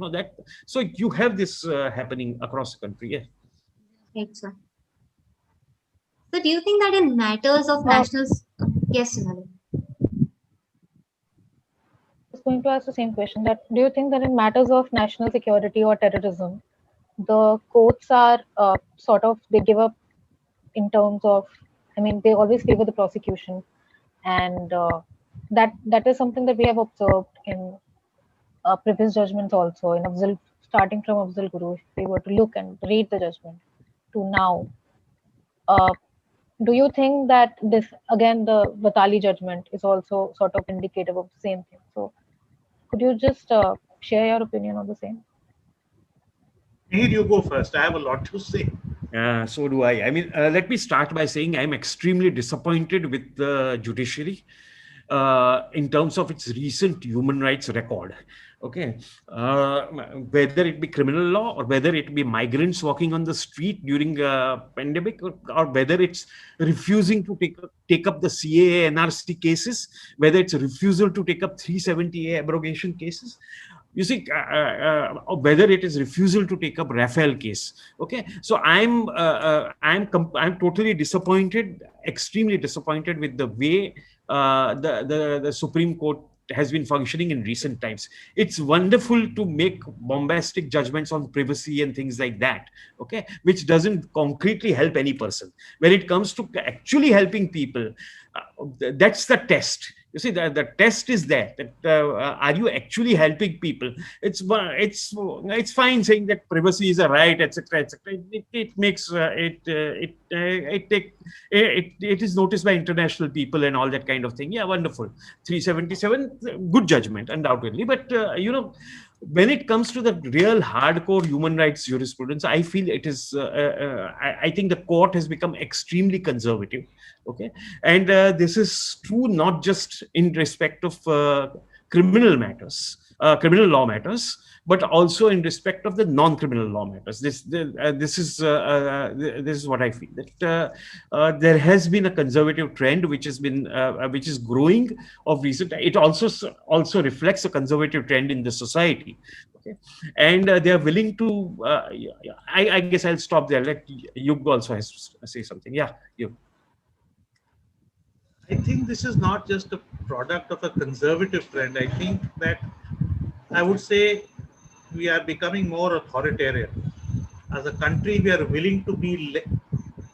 So you have this happening across the country. Yeah. Right, sir. So do you think that in matters of national... Yes, Sonali. I was going to ask the same question, that do you think that in matters of national security or terrorism, the courts are they give up in terms of, they always favor the prosecution, and that is something that we have observed in previous judgments also, in Afzal, starting from Afzal Guru. If we were to look and read the judgment to now, do you think that this, again, the Vatali judgment is also sort of indicative of the same thing? So could you just share your opinion on the same? Here you go first. I have a lot to say. So do I. Let me start by saying I'm extremely disappointed with the judiciary in terms of its recent human rights record. Okay, whether it be criminal law or whether it be migrants walking on the street during a pandemic, or whether it's refusing to take up the CAA NRC cases, whether it's a refusal to take up 370A abrogation cases. You see, whether it is refusal to take up Rafale case. Okay, so I'm totally disappointed, extremely disappointed with the way the Supreme Court has been functioning in recent times. It's wonderful to make bombastic judgments on privacy and things like that, okay, which doesn't concretely help any person. When it comes to actually helping people, that's the test. You see, the test is there, that are you actually helping people? It's fine saying that privacy is a right, etc., etc. It makes it is noticed by international people and all that kind of thing. Yeah, wonderful. 377, good judgment, undoubtedly. But when it comes to the real hardcore human rights jurisprudence, I feel it is. I think the court has become extremely conservative. Okay, and this is true not just in respect of criminal matters, criminal law matters, but also in respect of the non-criminal law matters. This is what I feel, that there has been a conservative trend which has been which is growing of recent. It also reflects a conservative trend in the society. Okay, and they are willing to. I guess I'll stop there. Let Yug also has to say something. Yeah, Yug. I think this is not just a product of a conservative trend. I think that I would say we are becoming more authoritarian. As a country, we are willing to be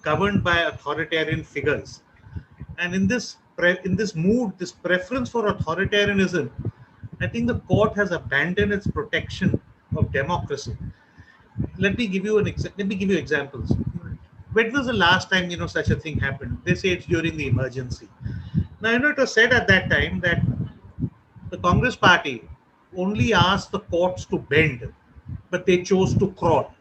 governed by authoritarian figures. And in this mood, this preference for authoritarianism, I think the court has abandoned its protection of democracy. Let me give you examples. When was the last time such a thing happened? They say it's during the emergency. Now it was said at that time that the Congress party only asked the courts to bend, but they chose to crawl.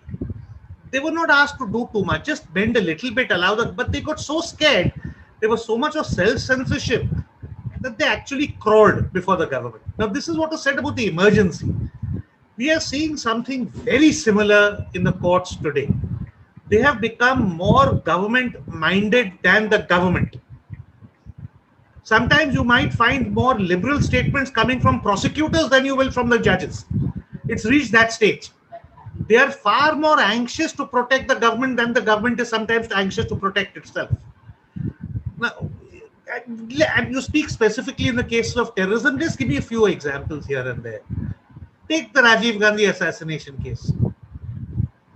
They were not asked to do too much, just bend a little bit, but they got so scared. There was so much of self-censorship that they actually crawled before the government. Now this is what was said about the emergency. We are seeing something very similar in the courts today. They have become more government-minded than the government. Sometimes you might find more liberal statements coming from prosecutors than you will from the judges. It's reached that stage. They are far more anxious to protect the government than the government is sometimes anxious to protect itself. Now, and you speak specifically in the case of terrorism. Just give me a few examples here and there. Take the Rajiv Gandhi assassination case.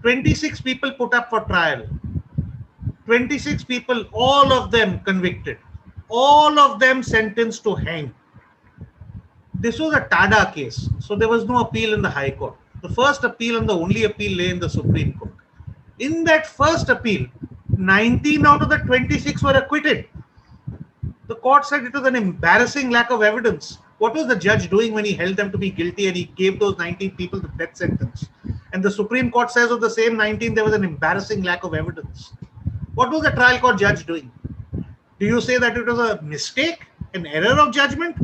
26 people put up for trial. 26 people, all of them convicted. All of them sentenced to hang. This was a Tada case, so there was no appeal in the High Court. The first appeal and the only appeal lay in the Supreme Court. In that first appeal, 19 out of the 26 were acquitted. The court said it was an embarrassing lack of evidence. What was the judge doing when he held them to be guilty and he gave those 19 people the death sentence? And the Supreme Court says of the same 19, there was an embarrassing lack of evidence. What was the trial court judge doing? Do you say that it was a mistake, an error of judgment?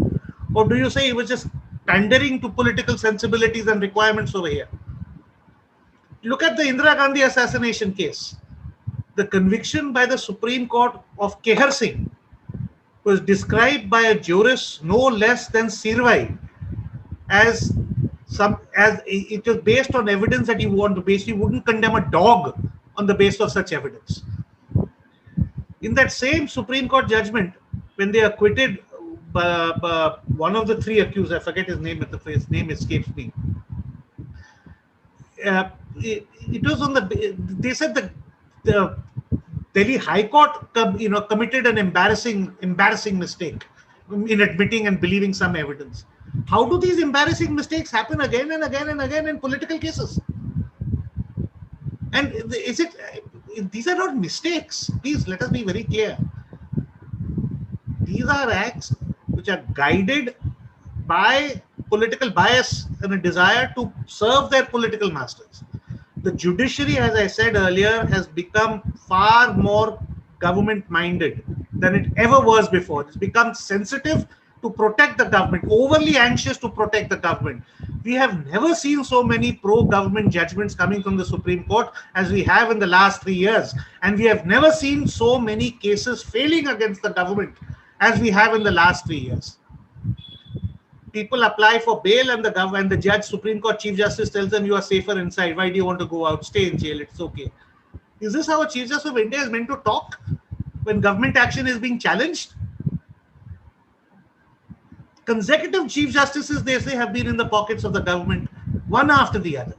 Or do you say he was just pandering to political sensibilities and requirements over here? Look at the Indira Gandhi assassination case. The conviction by the Supreme Court of Kehar Singh was described by a jurist no less than Sirvai as it was based on evidence that you want to basically wouldn't condemn a dog on the basis of such evidence. In that same Supreme Court judgment, when they acquitted one of the three accused, I forget his name, but his name escapes me. It was on they said that the Delhi High Court, committed an embarrassing mistake in admitting and believing some evidence. How do these embarrassing mistakes happen again and again and again in political cases? And these are not mistakes. Please let us be very clear. These are acts which are guided by political bias and a desire to serve their political masters. The judiciary, as I said earlier, has become far more government-minded than it ever was before. It's become sensitive to protect the government, overly anxious to protect the government. We have never seen so many pro-government judgments coming from the Supreme Court as we have in the last 3 years. And we have never seen so many cases failing against the government as we have in the last 3 years. People apply for bail and the judge, Supreme Court Chief Justice tells them you are safer inside. Why do you want to go out? Stay in jail. It's okay. Is this how a Chief Justice of India is meant to talk when government action is being challenged? Consecutive chief justices, they say, have been in the pockets of the government, one after the other.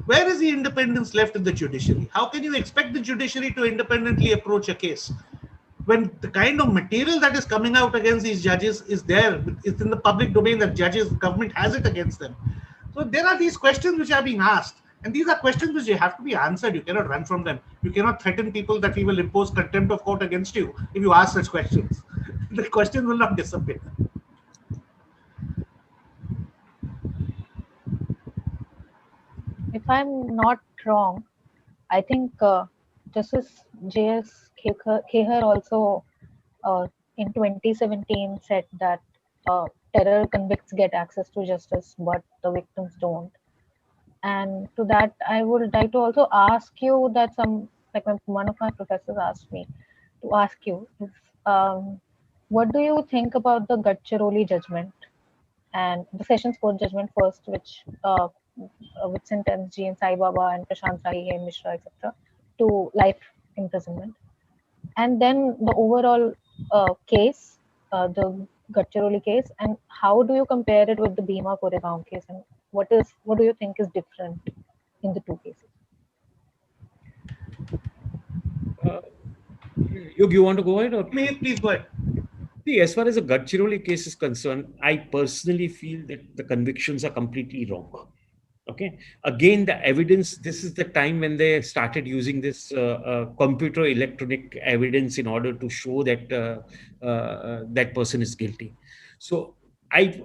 Where is the independence left in the judiciary? How can you expect the judiciary to independently approach a case when the kind of material that is coming out against these judges is there? It's in the public domain that judges, government has it against them. So there are these questions which are being asked, and these are questions which have to be answered. You cannot run from them. You cannot threaten people that we will impose contempt of court against you if you ask such questions. The question will not disappear. If I'm not wrong, I think Justice J.S. Kheher also in 2017 said that terror convicts get access to justice, but the victims don't. And to that, I would like to also ask you that one of my professors asked me to ask you, if, what do you think about the Gadchiroli judgment and the Sessions Court judgment first, which sentenced G. N. Sai Baba and Prashant Sai, Hem Mishra, etc., to life imprisonment, and then the overall case, the Gadchiroli case, and how do you compare it with the Bhima Koregaon case, and what do you think is different in the two cases? Yug, you want to go ahead? Or? Please go ahead. See, as far as the Gadchiroli case is concerned, I personally feel that the convictions are completely wrong. Okay. Again, the evidence, this is the time when they started using this computer electronic evidence in order to show that that person is guilty. So I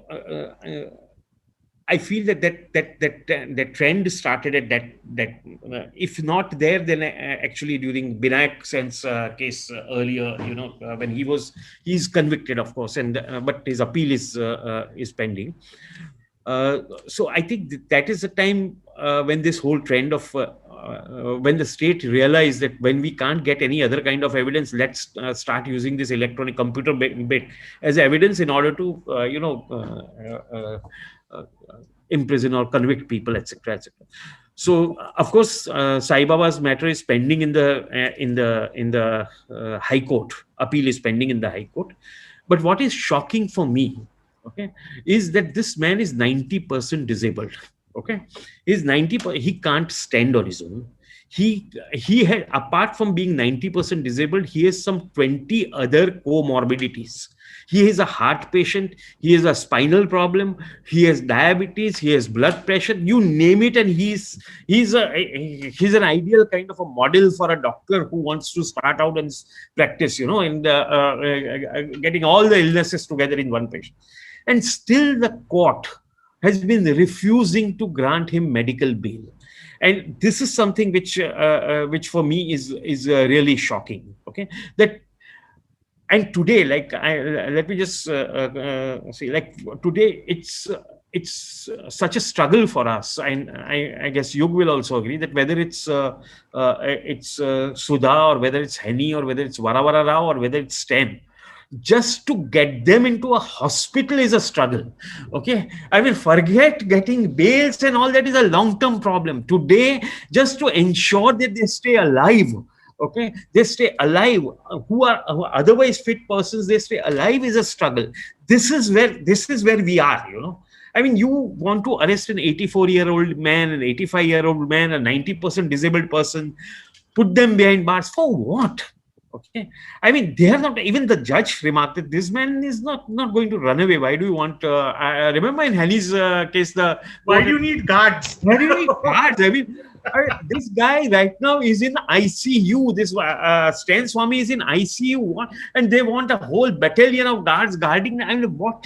feel that trend started at that if not there, then actually during Binayak Sen's case earlier, when he's convicted, of course, and but his appeal is pending. So I think that is the time when this whole trend of when the state realized that when we can't get any other kind of evidence, let's start using this electronic computer bit as evidence in order to imprison or convict people, etc., etc. So of course, Sai Baba's matter is pending in the High Court. Appeal is pending in the High Court. But what is shocking for me, okay, is that this man is 90% disabled. Okay, he's 90%. He can't stand on his own. He had, apart from being 90% disabled, he has some 20 other comorbidities. He is a heart patient. He has a spinal problem. He has diabetes. He has blood pressure. You name it, and he's an ideal kind of a model for a doctor who wants to start out and practice, and getting all the illnesses together in one patient. And still, the court has been refusing to grant him medical bail. And this is something which for me is really shocking. Okay, and today, let me just say, today it's such a struggle for us, and I guess Yug will also agree that whether it's Sudha, or whether it's Henny, or whether it's Varavara Rao, or whether it's STEM, just to get them into a hospital is a struggle. Okay, I mean, forget getting bails and all that is a long-term problem. Today, just to ensure that they stay alive, okay, they stay alive, who are otherwise fit persons, they stay alive is a struggle. This is where we are, I mean, you want to arrest an 84-year-old man, an 85-year-old man, a 90% disabled person, put them behind bars for what? Okay, I mean, they are not. Even the judge remarked that this man is not going to run away. Why do you want? I remember in Henny's case, why do you need guards? Why do you need guards? I mean, this guy right now is in ICU. This Stan Swami is in ICU, and they want a whole battalion of guards guarding. I mean, what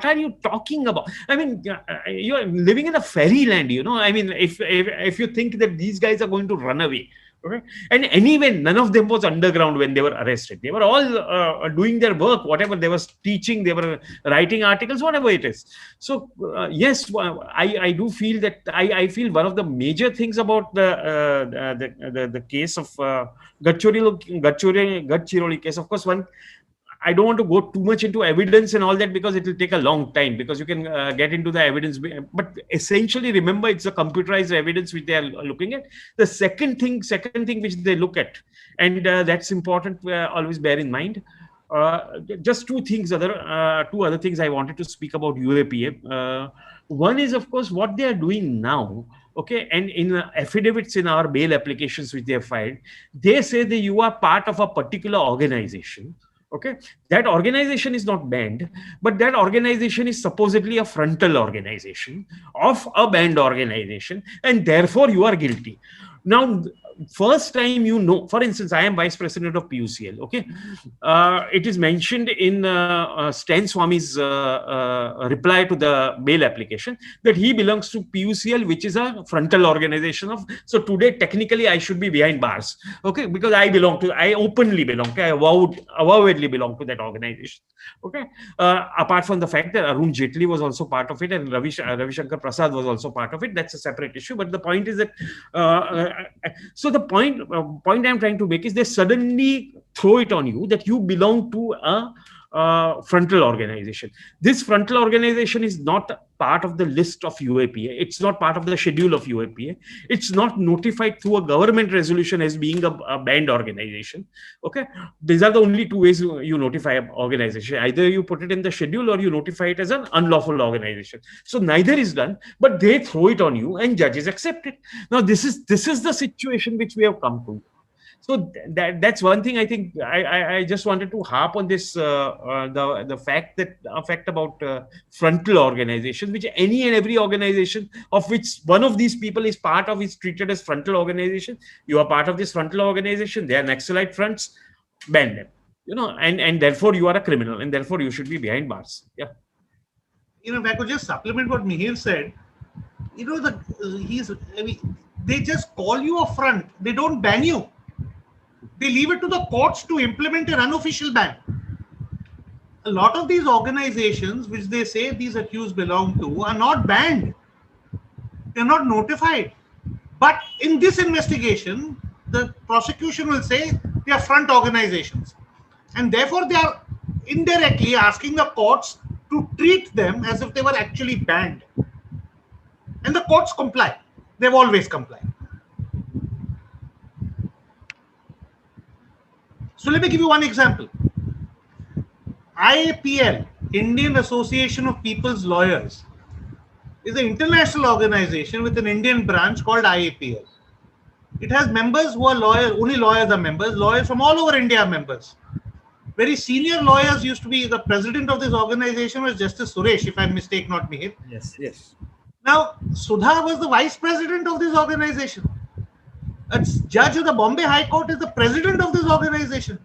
are you talking about? I mean, you are living in a fairyland. I mean, if you think that these guys are going to run away. Okay. And anyway, none of them was underground when they were arrested. They were all doing their work, whatever they were teaching, they were writing articles, whatever it is. So yes, I do feel that I feel one of the major things about the case of Gadchiroli case. Of course, I don't want to go too much into evidence and all that because it will take a long time, because you can get into the evidence. But essentially, remember, it's a computerized evidence which they are looking at. The second thing which they look at, and that's important, always bear in mind, Just two other things I wanted to speak about UAPA. One is, of course, what they are doing now. Okay, and in affidavits in our bail applications which they have filed, they say that you are part of a particular organization. Okay, that organization is not banned, but that organization is supposedly a frontal organization of a banned organization, and therefore you are guilty. Now, first time for instance, I am vice president of PUCL. Okay, it is mentioned in Stan Swami's reply to the bail application that he belongs to PUCL, which is a frontal organization of. So today, technically, I should be behind bars. Okay, because I openly belong. Okay, I avowedly belong to that organization. Okay, apart from the fact that Arun Jaitley was also part of it and Ravi Shankar Prasad was also part of it, that's a separate issue. But the point is that so the point I'm trying to make is they suddenly throw it on you that you belong to a frontal organization. This frontal organization is not part of the list of UAPA. It's not part of the schedule of UAPA. It's not notified through a government resolution as being a banned organization. Okay, these are the only two ways you notify an organization. Either you put it in the schedule or you notify it as an unlawful organization. So neither is done, but they throw it on you and judges accept it. Now this is the situation which we have come to. So that's one thing. I think I just wanted to harp on this the fact about frontal organizations, which any and every organization of which one of these people is part of is treated as frontal organization. You are part of this frontal organization. They are Naxalite fronts. Ban them. And therefore you are a criminal, and therefore you should be behind bars. Yeah. If I could just supplement what Mihir said, they just call you a front. They don't ban you. They leave it to the courts to implement an unofficial ban. A lot of these organizations, which they say these accused belong to, are not banned. They're not notified. But in this investigation, the prosecution will say they are front organizations. And therefore, they are indirectly asking the courts to treat them as if they were actually banned. And the courts comply. They've always complied. So let me give you one example. IAPL, Indian Association of People's Lawyers, is an international organization with an Indian branch called IAPL. It has members who are lawyers, only lawyers are members, lawyers from all over India are members. Very senior lawyers used to be, the president of this organization was Justice Suresh, if I'm mistaken, not Mihir. Yes. Now, Sudha was the vice president of this organization. A judge of the Bombay High Court is the president of this organization.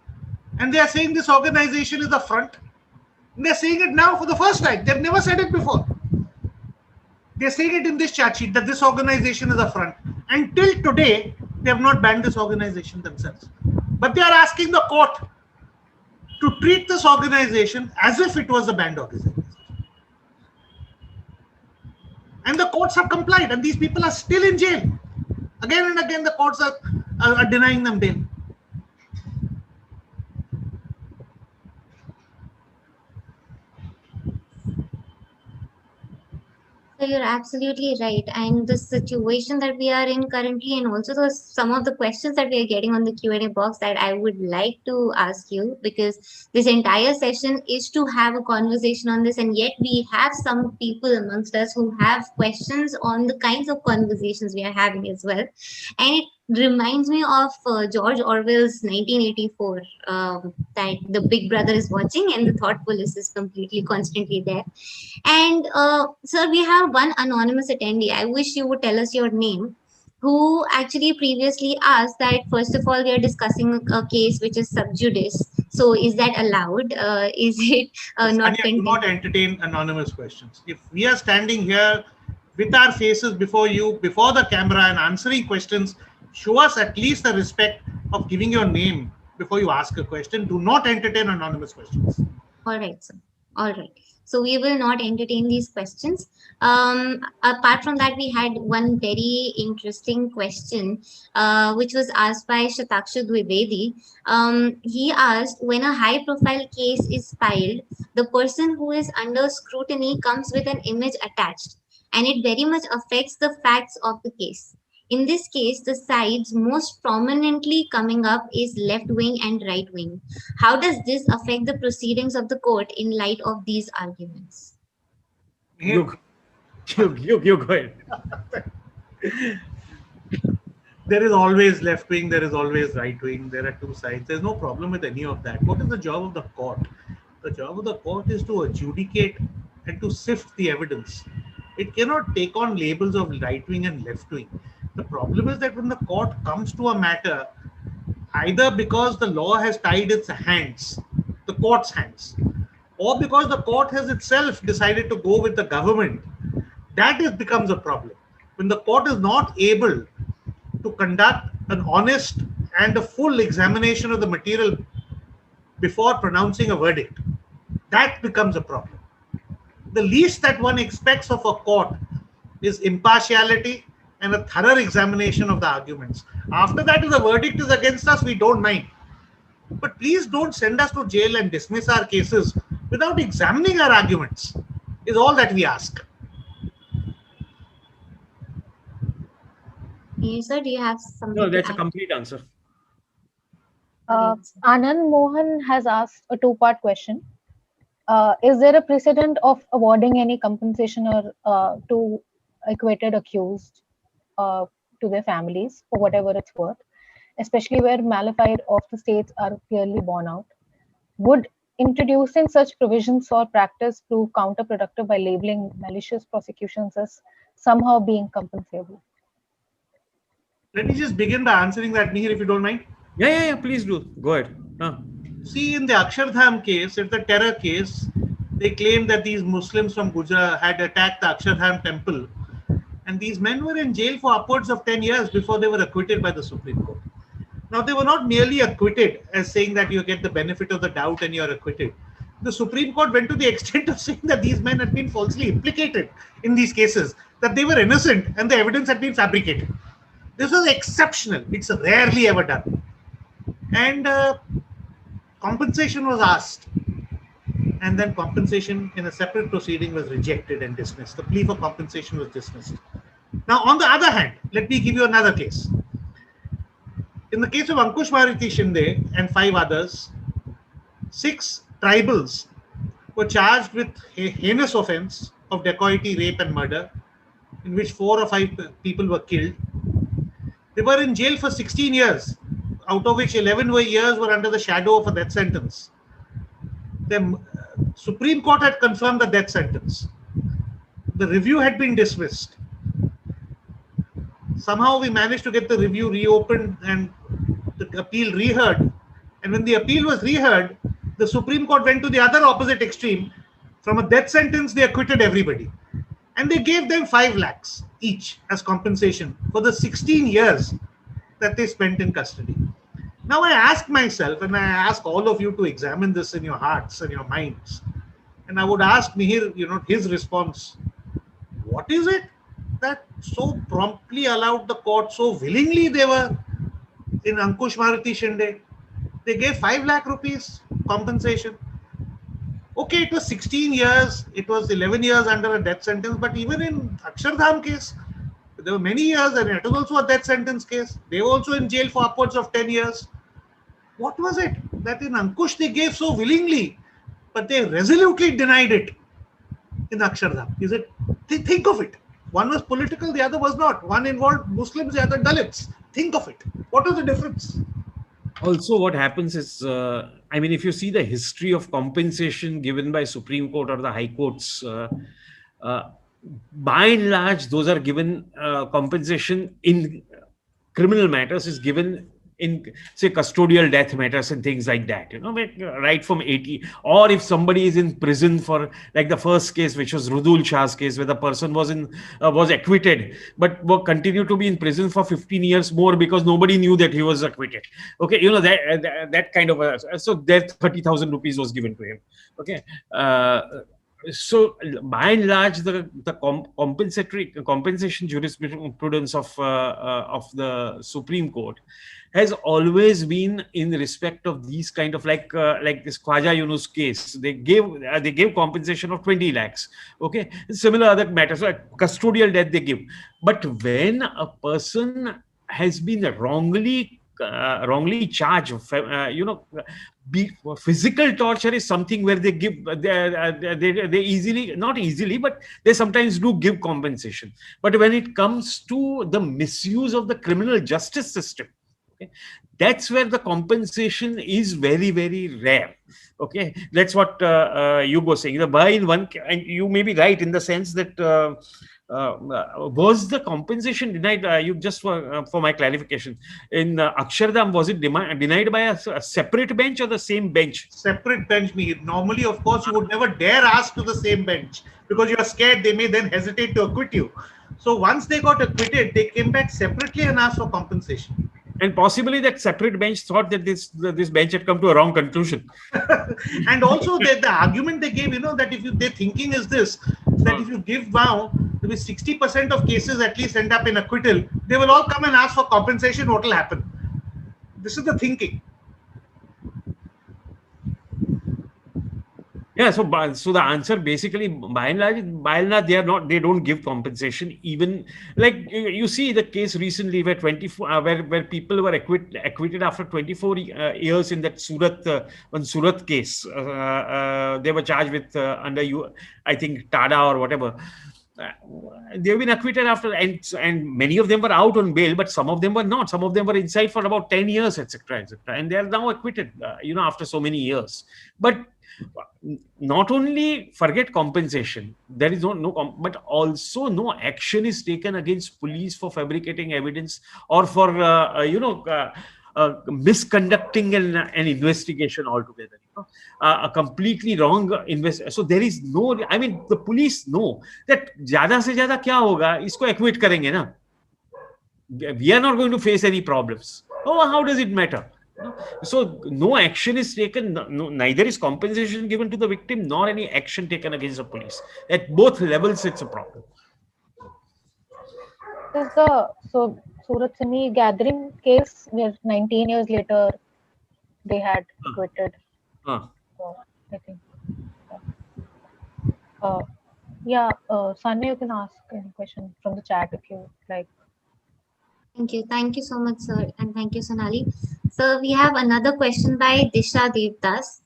And they are saying this organization is the front. And they're saying it now for the first time. They've never said it before. They're saying it in this chat sheet that this organization is a front. Until today, they have not banned this organization themselves. But they are asking the court to treat this organization as if it was a banned organization. And the courts have complied, and these people are still in jail. Again and again, the courts are denying them bail. So you're absolutely right. And the situation that we are in currently, and also some of the questions that we are getting on the Q&A box that I would like to ask you, because this entire session is to have a conversation on this, and yet we have some people amongst us who have questions on the kinds of conversations we are having as well. And it reminds me of George Orwell's 1984, that the big brother is watching and the thought police is completely constantly there. And sir, we have one anonymous attendee. I wish you would tell us your name, who actually previously asked that, first of all, we are discussing a case which is sub judice. So is that allowed? Is it not? Sanya, do not entertain anonymous questions. If we are standing here with our faces before you, before the camera, and answering questions, show us at least the respect of giving your name before you ask a question. Do not entertain anonymous questions. All right, sir. All right. So we will not entertain these questions. Apart from that, we had one very interesting question, which was asked by Shataksha Dwivedi. He asked, when a high-profile case is filed, the person who is under scrutiny comes with an image attached, and it very much affects the facts of the case. In this case, the sides most prominently coming up is left wing and right wing. How does this affect the proceedings of the court in light of these arguments? You go ahead. There is always left wing, there is always right wing, there are two sides. There's no problem with any of that. What is the job of the court? The job of the court is to adjudicate and to sift the evidence. It cannot take on labels of right wing and left wing. The problem is that when the court comes to a matter, either because the law has tied its hands, the court's hands, or because the court has itself decided to go with the government, becomes a problem. When the court is not able to conduct an honest and a full examination of the material before pronouncing a verdict, that becomes a problem. The least that one expects of a court is impartiality and a thorough examination of the arguments. After that, if the verdict is against us, we don't mind. But please don't send us to jail and dismiss our cases without examining our arguments, is all that we ask. Sir, do you have something? No, that's a complete answer. Anand Mohan has asked a two-part question. Is there a precedent of awarding any compensation or to acquitted accused to their families for whatever it's worth, especially where malafide of the states are clearly borne out? Would introducing such provisions or practice prove counterproductive by labeling malicious prosecutions as somehow being compensable? Let me just begin by answering that, Mihir, if you don't mind. Yeah, please do. Go ahead. See, in the Akshardham case, it's the terror case, they claimed that these Muslims from Gujarat had attacked the Akshardham temple. And these men were in jail for upwards of 10 years before they were acquitted by the Supreme Court. Now, they were not merely acquitted as saying that you get the benefit of the doubt and you're acquitted. The Supreme Court went to the extent of saying that these men had been falsely implicated in these cases, that they were innocent and the evidence had been fabricated. This was exceptional. It's rarely ever done. And compensation was asked. And then compensation in a separate proceeding was rejected and dismissed. The plea for compensation was dismissed. Now, on the other hand, let me give you another case. In the case of Ankush Maruti Shinde and 5 others, 6 tribals were charged with a heinous offense of dacoity, rape and murder, in which 4 or 5 people were killed. They were in jail for 16 years, out of which 11 years were under the shadow of a death sentence. The Supreme Court had confirmed the death sentence. The review had been dismissed. Somehow we managed to get the review reopened and the appeal reheard. And when the appeal was reheard, the Supreme Court went to the other opposite extreme. From a death sentence, they acquitted everybody. And they gave them 5 lakhs each as compensation for the 16 years that they spent in custody. Now I ask myself, and I ask all of you to examine this in your hearts and your minds. And I would ask Mihir, his response. What is it that so promptly allowed the court, so willingly they were in Ankush Maruti Shinde? They gave 5 lakh rupees compensation. Okay, it was 16 years, it was 11 years under a death sentence, but even in Akshardham case, there were many years and it was also a death sentence case. They were also in jail for upwards of 10 years. What was it that in Ankush they gave so willingly, but they resolutely denied it in Akshardham? Is it? Think of it. One was political, the other was not. One involved Muslims, the other Dalits. Think of it. What was the difference? Also, what happens is, if you see the history of compensation given by Supreme Court or the High Courts, by and large, those are given compensation in criminal matters is given in, say, custodial death matters and things like that, right from 80. Or if somebody is in prison for, like the first case, which was Rudul Shah's case, where the person was acquitted, but continued to be in prison for 15 years more because nobody knew that he was acquitted. Okay, that kind of so there 30,000 rupees was given to him. Okay. So by and large, the compensation jurisprudence of the Supreme Court has always been in respect of these kind of like this Khwaja Yunus case. They gave compensation of 20 lakhs. Okay, similar other matters like custodial death they give. But when a person has been wrongly charged, physical torture is something where they give they easily, not easily, but they sometimes do give compensation. But when it comes to the misuse of the criminal justice system, okay, that's where the compensation is very, very rare. Okay, that's what you were saying. The buy in one, and you may be right in the sense that was the compensation denied? You just for my clarification, in Akshardham, was it denied by a separate bench or the same bench? Separate bench. Normally, of course, you would never dare ask to the same bench because you are scared they may then hesitate to acquit you. So once they got acquitted, they came back separately and asked for compensation. And possibly that separate bench thought that this bench had come to a wrong conclusion. And also the argument they gave, that if their thinking is this, that if you give now, there will be 60% of cases at least end up in acquittal. They will all come and ask for compensation. What will happen? This is the thinking. Yeah, so the answer basically, by and large, they don't give compensation. Even like you see the case recently where where people were acquitted after 24 years in that Surat case. They were charged with under I think TADA or whatever. They've been acquitted after, and many of them were out on bail, but some of them were not. Some of them were inside for about 10 years, etc., and they are now acquitted. After so many years, but. Not only forget compensation, there is but also no action is taken against police for fabricating evidence or for misconducting an investigation altogether. A completely wrong So there is no. I mean, the police know that ज़्यादा से ज़्यादा क्या होगा, इसको acquit करेंगे ना. We are not going to face any problems. Oh, how does it matter? So no action is taken, neither is compensation given to the victim nor any action taken against the police. At both levels, it's a problem. This is the Surat Sini gathering case where 19 years later they had acquitted. So I think. Sanya, you can ask any question from the chat if you like. Thank you so much, sir, and thank you, Sonali. So we have another question by Disha Devdas.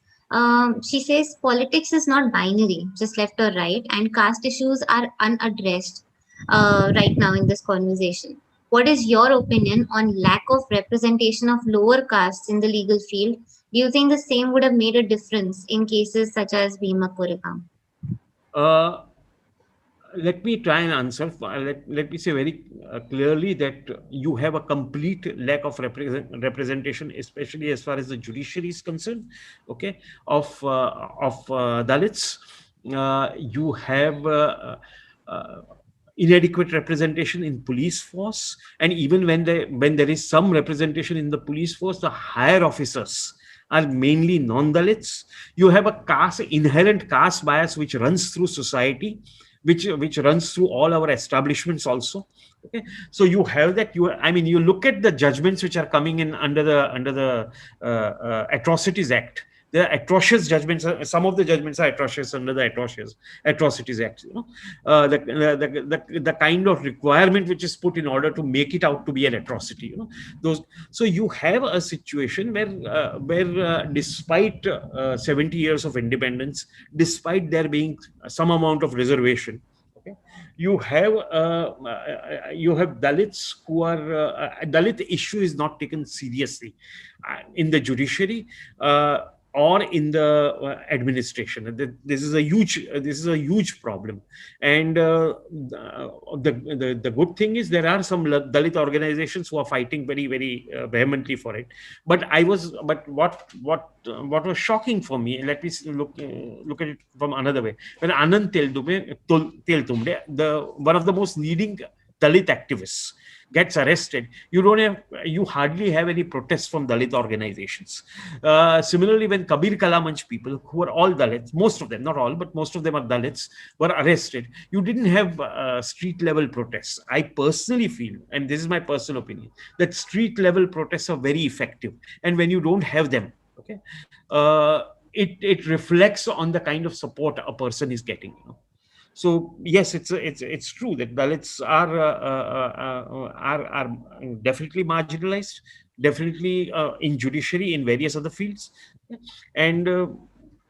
She says politics is not binary, just left or right, and caste issues are unaddressed right now in this conversation. What is your opinion on lack of representation of lower castes in the legal field? Do you think the same would have made a difference in cases such as Bhima Koregaon? Let me try and answer. Let me say very clearly that you have a complete lack of representation, especially as far as the judiciary is concerned. Okay, of Dalits. You have inadequate representation in police force, and even when there is some representation in the police force, the higher officers are mainly non-Dalits. You have a inherent caste bias which runs through society, which runs through all our establishments also. Okay, so you have that. You look at the judgments which are coming in under the Atrocities Act. There are atrocious judgments. Some of the judgments are atrocious under the Atrocities Act. The kind of requirement which is put in order to make it out to be an atrocity. So you have a situation where despite 70 years of independence, despite there being some amount of reservation, you have Dalits who are Dalit issue is not taken seriously in the judiciary or in the administration. This is a huge problem. And the good thing is there are some Dalit organizations who are fighting very, very vehemently for it. But what was shocking for me, let me look at it from another way. When Anand Teltumde, one of the most leading Dalit activists gets arrested, you hardly have any protests from Dalit organizations. Similarly, when Kabir Kala Manch people, who are all Dalits, most of them, not all, but most of them are Dalits, were arrested, you didn't have street level protests. I personally feel, and this is my personal opinion, that street level protests are very effective. And when you don't have them, okay, it reflects on the kind of support a person is getting. So yes, it's true that Dalits are definitely marginalized, definitely in judiciary, in various other fields, and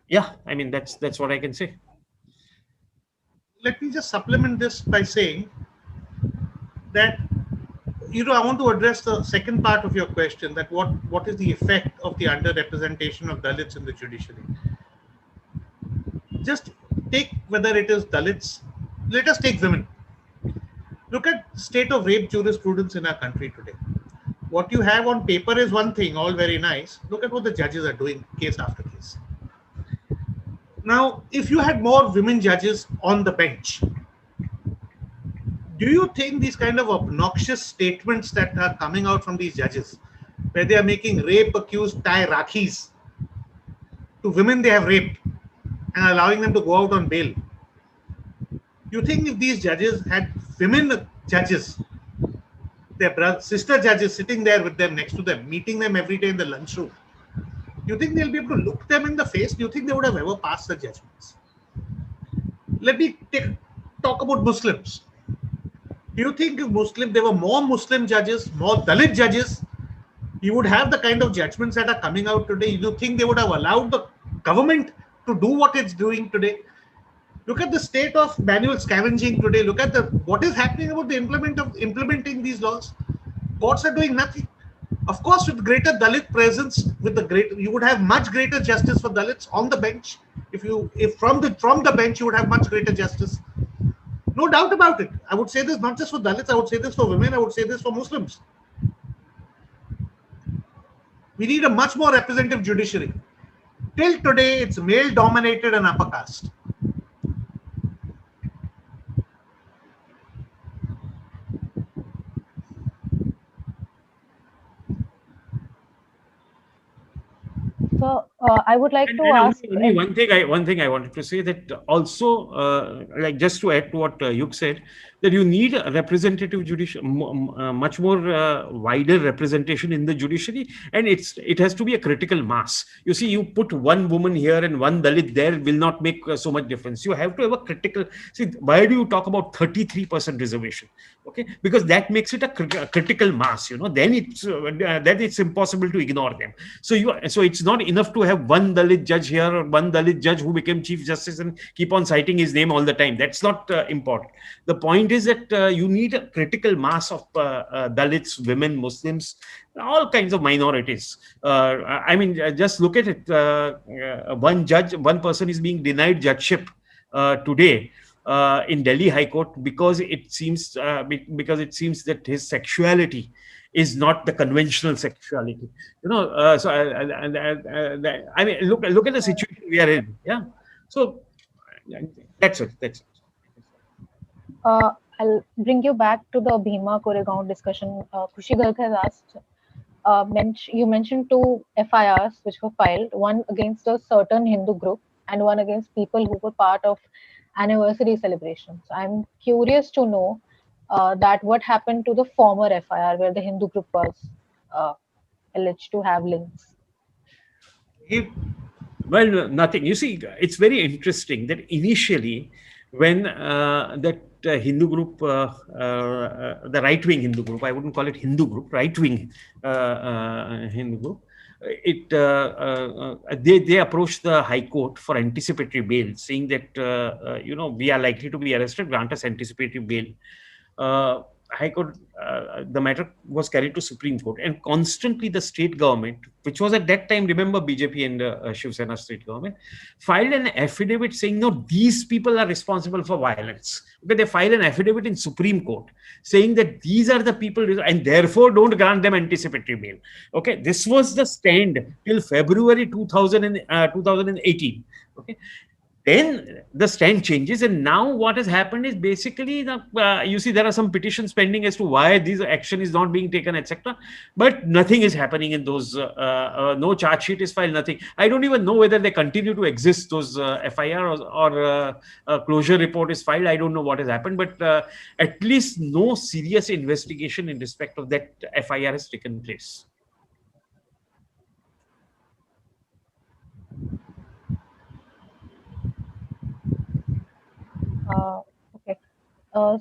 yeah, I mean that's what I can say. Let me just supplement this by saying that I want to address the second part of your question, that what is the effect of the underrepresentation of Dalits in the judiciary. Just take whether it is Dalits, let us take women. Look at state of rape jurisprudence in our country today. What you have on paper is one thing, all very nice. Look at what the judges are doing case after case. Now, if you had more women judges on the bench, do you think these kind of obnoxious statements that are coming out from these judges, where they are making rape accused tie rakhis to women they have raped and allowing them to go out on bail, you think if these judges had women judges, their sister judges sitting there with them, next to them, meeting them every day in the lunchroom, you think they'll be able to look them in the face? Do you think they would have ever passed the judgments? Let me talk about Muslims. Do you think if there were more Muslim judges, more Dalit judges, you would have the kind of judgments that are coming out today? Do you think they would have allowed the government to do what it's doing today? Look at the state of manual scavenging today. Look at what is happening about the implementing these laws. Courts are doing nothing. Of course, with greater Dalit presence, you would have much greater justice for Dalits on the bench. If from the bench you would have much greater justice. No doubt about it. I would say this not just for Dalits, I would say this for women, I would say this for Muslims. We need a much more representative judiciary. Till today, it's male dominated and upper caste. So I would like to ask. Only one thing I wanted to say, that also, like just to add to what Yug said, that you need a representative judiciary, much more wider representation in the judiciary, and it has to be a critical mass. You see, you put one woman here and one Dalit there will not make so much difference. You have to have a critical. See, why do you talk about 33% reservation? Okay, because that makes it a critical mass. Then it's impossible to ignore them. So it's not enough to have one Dalit judge here or one Dalit judge who became Chief Justice and keep on citing his name all the time. That's not important. The point is that you need a critical mass of Dalits, women, Muslims, all kinds of minorities. I mean, just look at it. One person is being denied judgeship today in Delhi High Court because it seems that his sexuality is not the conventional sexuality. So I mean, look at the situation we are in. Yeah. So that's it. I'll bring you back to the Bhima Koregaon discussion. Khushi Garg has asked, you mentioned 2 FIRs which were filed, one against a certain Hindu group and one against people who were part of anniversary celebrations. I'm curious to know that what happened to the former FIR where the Hindu group was alleged to have links. Well, nothing. You see, it's very interesting that initially when that Hindu group, the right-wing Hindu group, I wouldn't call it Hindu group, right-wing Hindu group, they approached the High Court for anticipatory bail, saying that we are likely to be arrested, grant us anticipatory bail. High Court, the matter was carried to Supreme Court, and constantly the state government, which was at that time, remember, BJP and Shiv Sena state government, filed an affidavit saying, no, these people are responsible for violence. Okay, they filed an affidavit in Supreme Court saying that these are the people and therefore don't grant them anticipatory bail. Okay, this was the stand till February 2018. Okay. Then the stand changes, and now what has happened is basically you see there are some petitions pending as to why this action is not being taken, etc. But nothing is happening in those. No charge sheet is filed. Nothing. I don't even know whether they continue to exist. Those FIR or closure report is filed. I don't know what has happened, but at least no serious investigation in respect of that FIR has taken place. Okay.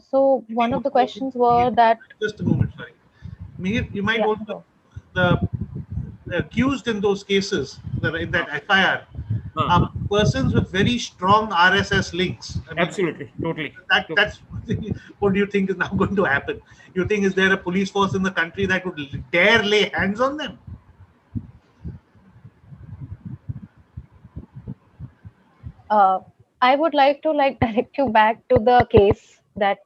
So one of the questions were that. Just a moment, sorry. Mihir, you might Yeah, also the accused in those cases in that FIR are persons with very strong RSS links. I mean, Absolutely, totally. That's what do you think is now going to happen? You think is there a police force in the country that would dare lay hands on them? I would like to direct you back to the case that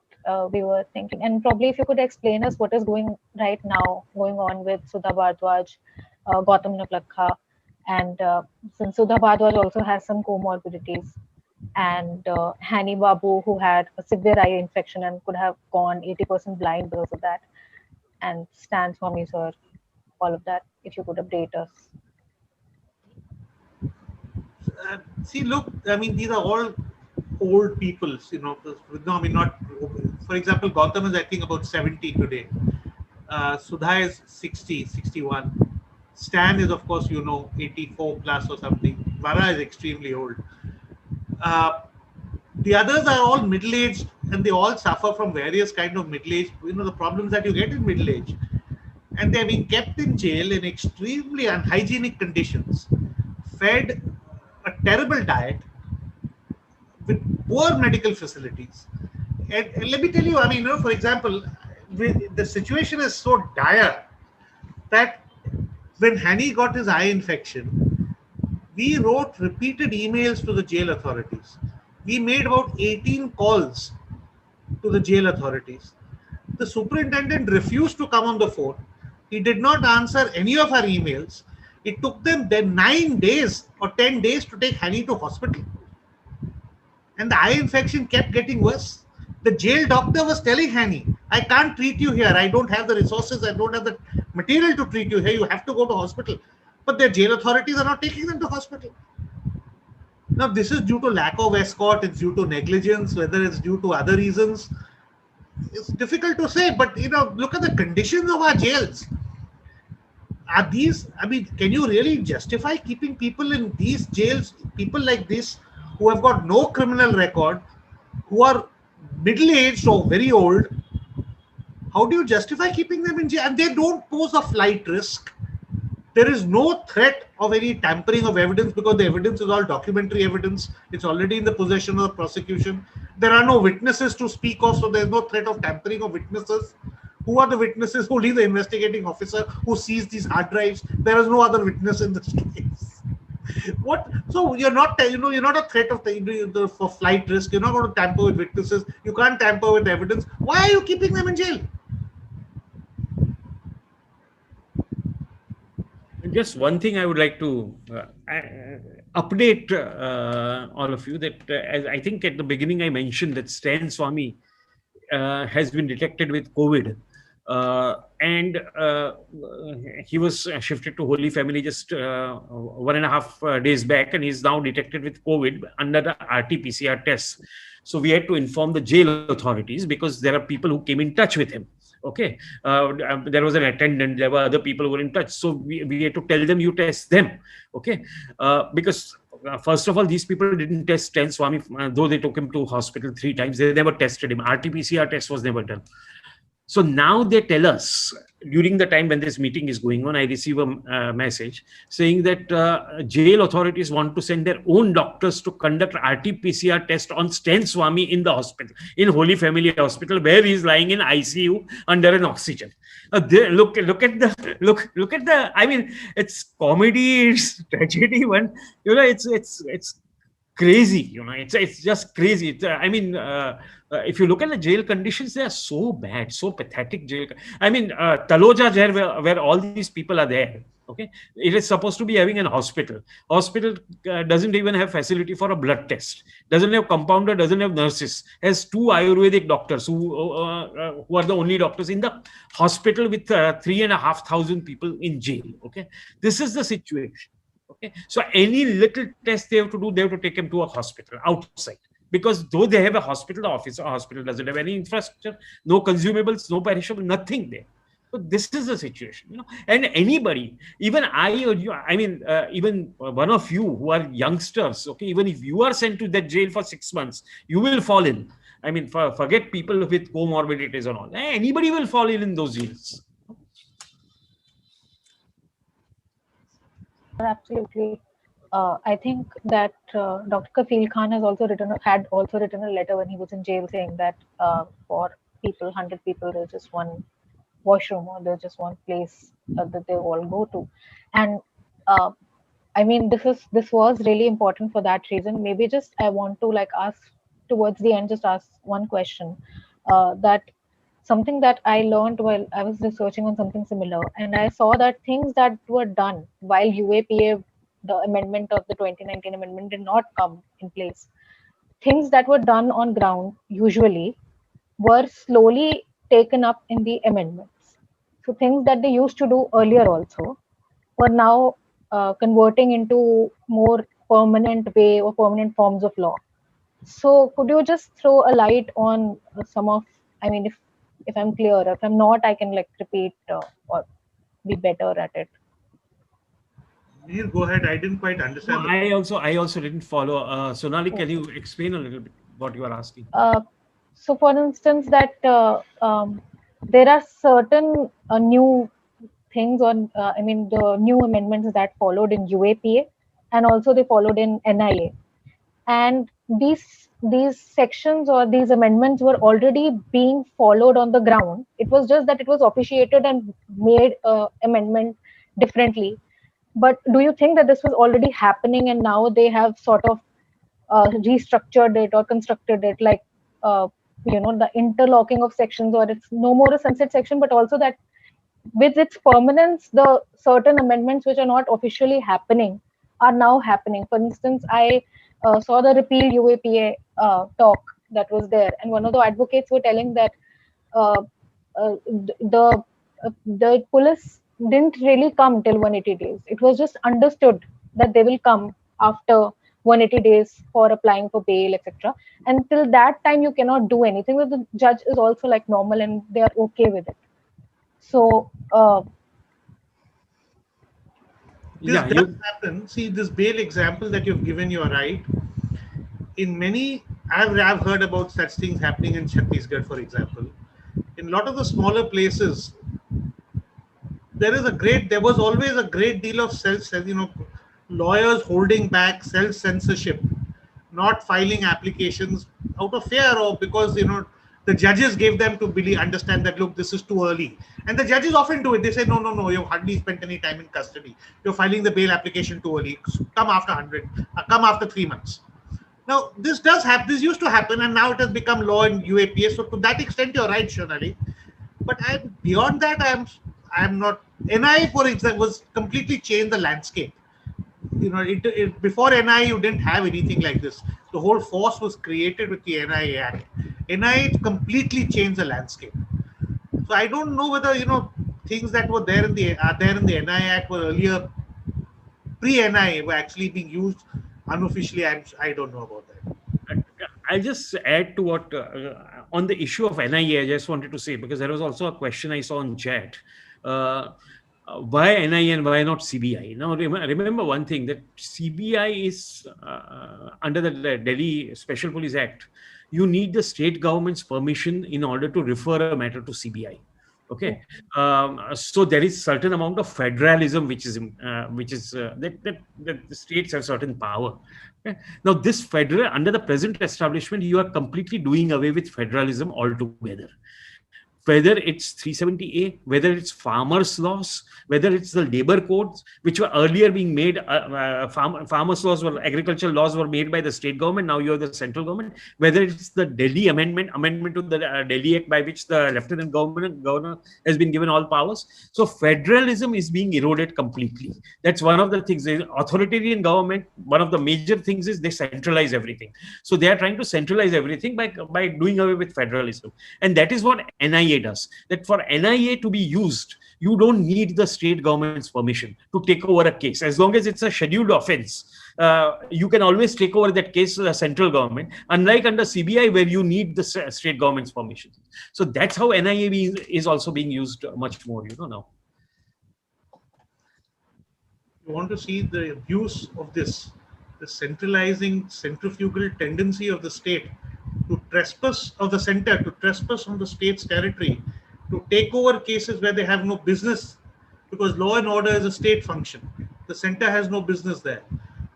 we were thinking, and probably if you could explain us what is going on with Sudha Bhardwaj, Gautam Naglakha, and since Sudha Bhardwaj also has some comorbidities, and Hani Babu, who had a severe eye infection and could have gone 80% blind because of that, and Stan Swami sir, all of that, if you could update us. See, look, I mean, these are all old people, you know. No, I mean, not. For example, Gautam is, I think, about 70 today. Sudha is 60, 61. Stan is, of course, 84 plus or something. Vara is extremely old. The others are all middle-aged, and they all suffer from various kind of middle-age, the problems that you get in middle age. And they're being kept in jail in extremely unhygienic conditions, fed a terrible diet with poor medical facilities. And let me tell you, I mean, for example, the situation is so dire that when Hani got his eye infection, we wrote repeated emails to the jail authorities. We made about 18 calls to the jail authorities. The superintendent refused to come on the phone. He did not answer any of our emails. It took them then 9 days or 10 days to take Hani to hospital. And the eye infection kept getting worse. The jail doctor was telling Hani, I can't treat you here. I don't have the resources. I don't have the material to treat you here. You have to go to hospital. But the jail authorities are not taking them to hospital. Now, this is due to lack of escort. It's due to negligence, whether it's due to other reasons. It's difficult to say, but look at the conditions of our jails. Are these, I mean, can you really justify keeping people in these jails, people like this, who have got no criminal record, who are middle-aged or very old? How do you justify keeping them in jail? And they don't pose a flight risk. There is no threat of any tampering of evidence because the evidence is all documentary evidence. It's already in the possession of the prosecution. There are no witnesses to speak of, so there's no threat of tampering of witnesses. Who are the witnesses? Only the investigating officer who sees these hard drives. There is no other witness in this case. What? So you're not, you're not a threat of for flight risk. You're not going to tamper with witnesses. You can't tamper with evidence. Why are you keeping them in jail? Just one thing I would like to update all of you that as I think at the beginning I mentioned that Stan Swami has been detected with COVID. And he was shifted to Holy Family just 1.5 days back, and he's now detected with COVID under the RT-PCR test. So we had to inform the jail authorities because there are people who came in touch with him. Okay, there was an attendant, there were other people who were in touch. So we had to tell them, you test them. Okay, because first of all, these people didn't test Stan Swami, though they took him to hospital 3 times. They never tested him. RT-PCR test was never done. So now they tell us, during the time when this meeting is going on, I receive a message saying that jail authorities want to send their own doctors to conduct RT-PCR test on Stan Swami in the hospital, in Holy Family Hospital, where he is lying in ICU under an oxygen. Look at the. I mean, it's comedy, it's tragedy. It's crazy. You know, it's just crazy. I mean, if you look at the jail conditions, they are so bad, so pathetic. Jail. I mean, Taloja jail, where all these people are there. Okay, it is supposed to be having an hospital. Hospital doesn't even have facility for a blood test. Doesn't have compounder. Doesn't have nurses. Has 2 Ayurvedic doctors who are the only doctors in the hospital with 3,500 people in jail. Okay, this is the situation. Okay, so any little test they have to do, they have to take him to a hospital outside, because though they have a hospital, the hospital doesn't have any infrastructure, no consumables, no perishable, nothing there. So this is the situation, you know. And anybody, even I or you, I mean, even one of you who are youngsters, okay, even if you are sent to that jail for 6 months, you will fall in. I mean, forget people with comorbidities and all. Anybody will fall in those jails. Absolutely. I think that Dr. Kafil Khan had also written a letter when he was in jail saying that for people, 100 people, there's just one washroom or there's just one place that they all go to. And I mean, this was really important for that reason. Maybe just I want to like ask towards the end, just ask one question that something that I learned while I was researching on something similar, and I saw that things that were done while UAPA, the amendment of the 2019 amendment, did not come in place. Things that were done on ground usually were slowly taken up in the amendments. So things that they used to do earlier also were now converting into more permanent way or permanent forms of law. So could you just throw a light on some of, I mean, if I'm clear, if I'm not, I can like repeat or be better at it. You go ahead. I didn't quite understand. No, I also didn't follow. Sonali, can you explain a little bit what you are asking? So for instance, that there are certain new things on, I mean, the new amendments that followed in UAPA and also they followed in NIA. And these sections or these amendments were already being followed on the ground. It was just that it was officiated and made amendment differently. But do you think that this was already happening and now they have sort of restructured it or constructed it, like the interlocking of sections, or it's no more a sunset section, but also that with its permanence, the certain amendments which are not officially happening are now happening. For instance, I saw the repeal UAPA talk that was there, and one of the advocates were telling that the police didn't really come till 180 days. It was just understood that they will come after 180 days for applying for bail, etc. Until that time, you cannot do anything. But the judge is also like normal and they are okay with it. So this does happen. See, this bail example that you've given, you're right. In many, I've heard about such things happening in Chhattisgarh, for example. In a lot of the smaller places, there was always a great deal of lawyers holding back, self-censorship, not filing applications out of fear or because, the judges gave them to understand that, look, this is too early. And the judges often do it. They say, no, you've hardly spent any time in custody. You're filing the bail application too early. Come after 3 months. Now, this does happen. This used to happen, and now it has become law in UAPA. So to that extent, you're right, Shonali. But beyond that, I am not. NI, for example, was completely changed the landscape. Before NI, you didn't have anything like this. The whole force was created with the NI Act. NI completely changed the landscape. So I don't know whether things that were there in the NI Act were earlier pre-NI were actually being used unofficially. I don't know about that. I'll just add to what on the issue of NIA. I just wanted to say, because there was also a question I saw in chat. Why NIA and why not CBI? Now, remember one thing, that CBI is under the Delhi Special Police Act. You need the state government's permission in order to refer a matter to CBI. Okay, so there is certain amount of federalism which is that the states have certain power. Okay? Now, this under the present establishment, you are completely doing away with federalism altogether. whether it's 370A, whether it's farmers' laws, whether it's the labor codes, which were earlier being made, farmers' laws or agricultural laws were made by the state government, now you have the central government, whether it's the Delhi amendment to the Delhi Act by which the Lieutenant Governor has been given all powers. So federalism is being eroded completely. That's one of the things. Authoritarian government, one of the major things is they centralize everything. So they are trying to centralize everything by doing away with federalism. And that is what NIA does. That for NIA to be used, you don't need the state government's permission to take over a case. As long as it's a scheduled offense, you can always take over that case to the central government, unlike under CBI where you need the state government's permission. So that's how NIA is also being used much more, now. You want to see the use of this, the centralizing, centrifugal tendency of the state to trespass, of the center to trespass on the state's territory, to take over cases where they have no business, because law and order is a state function. The center has no business there.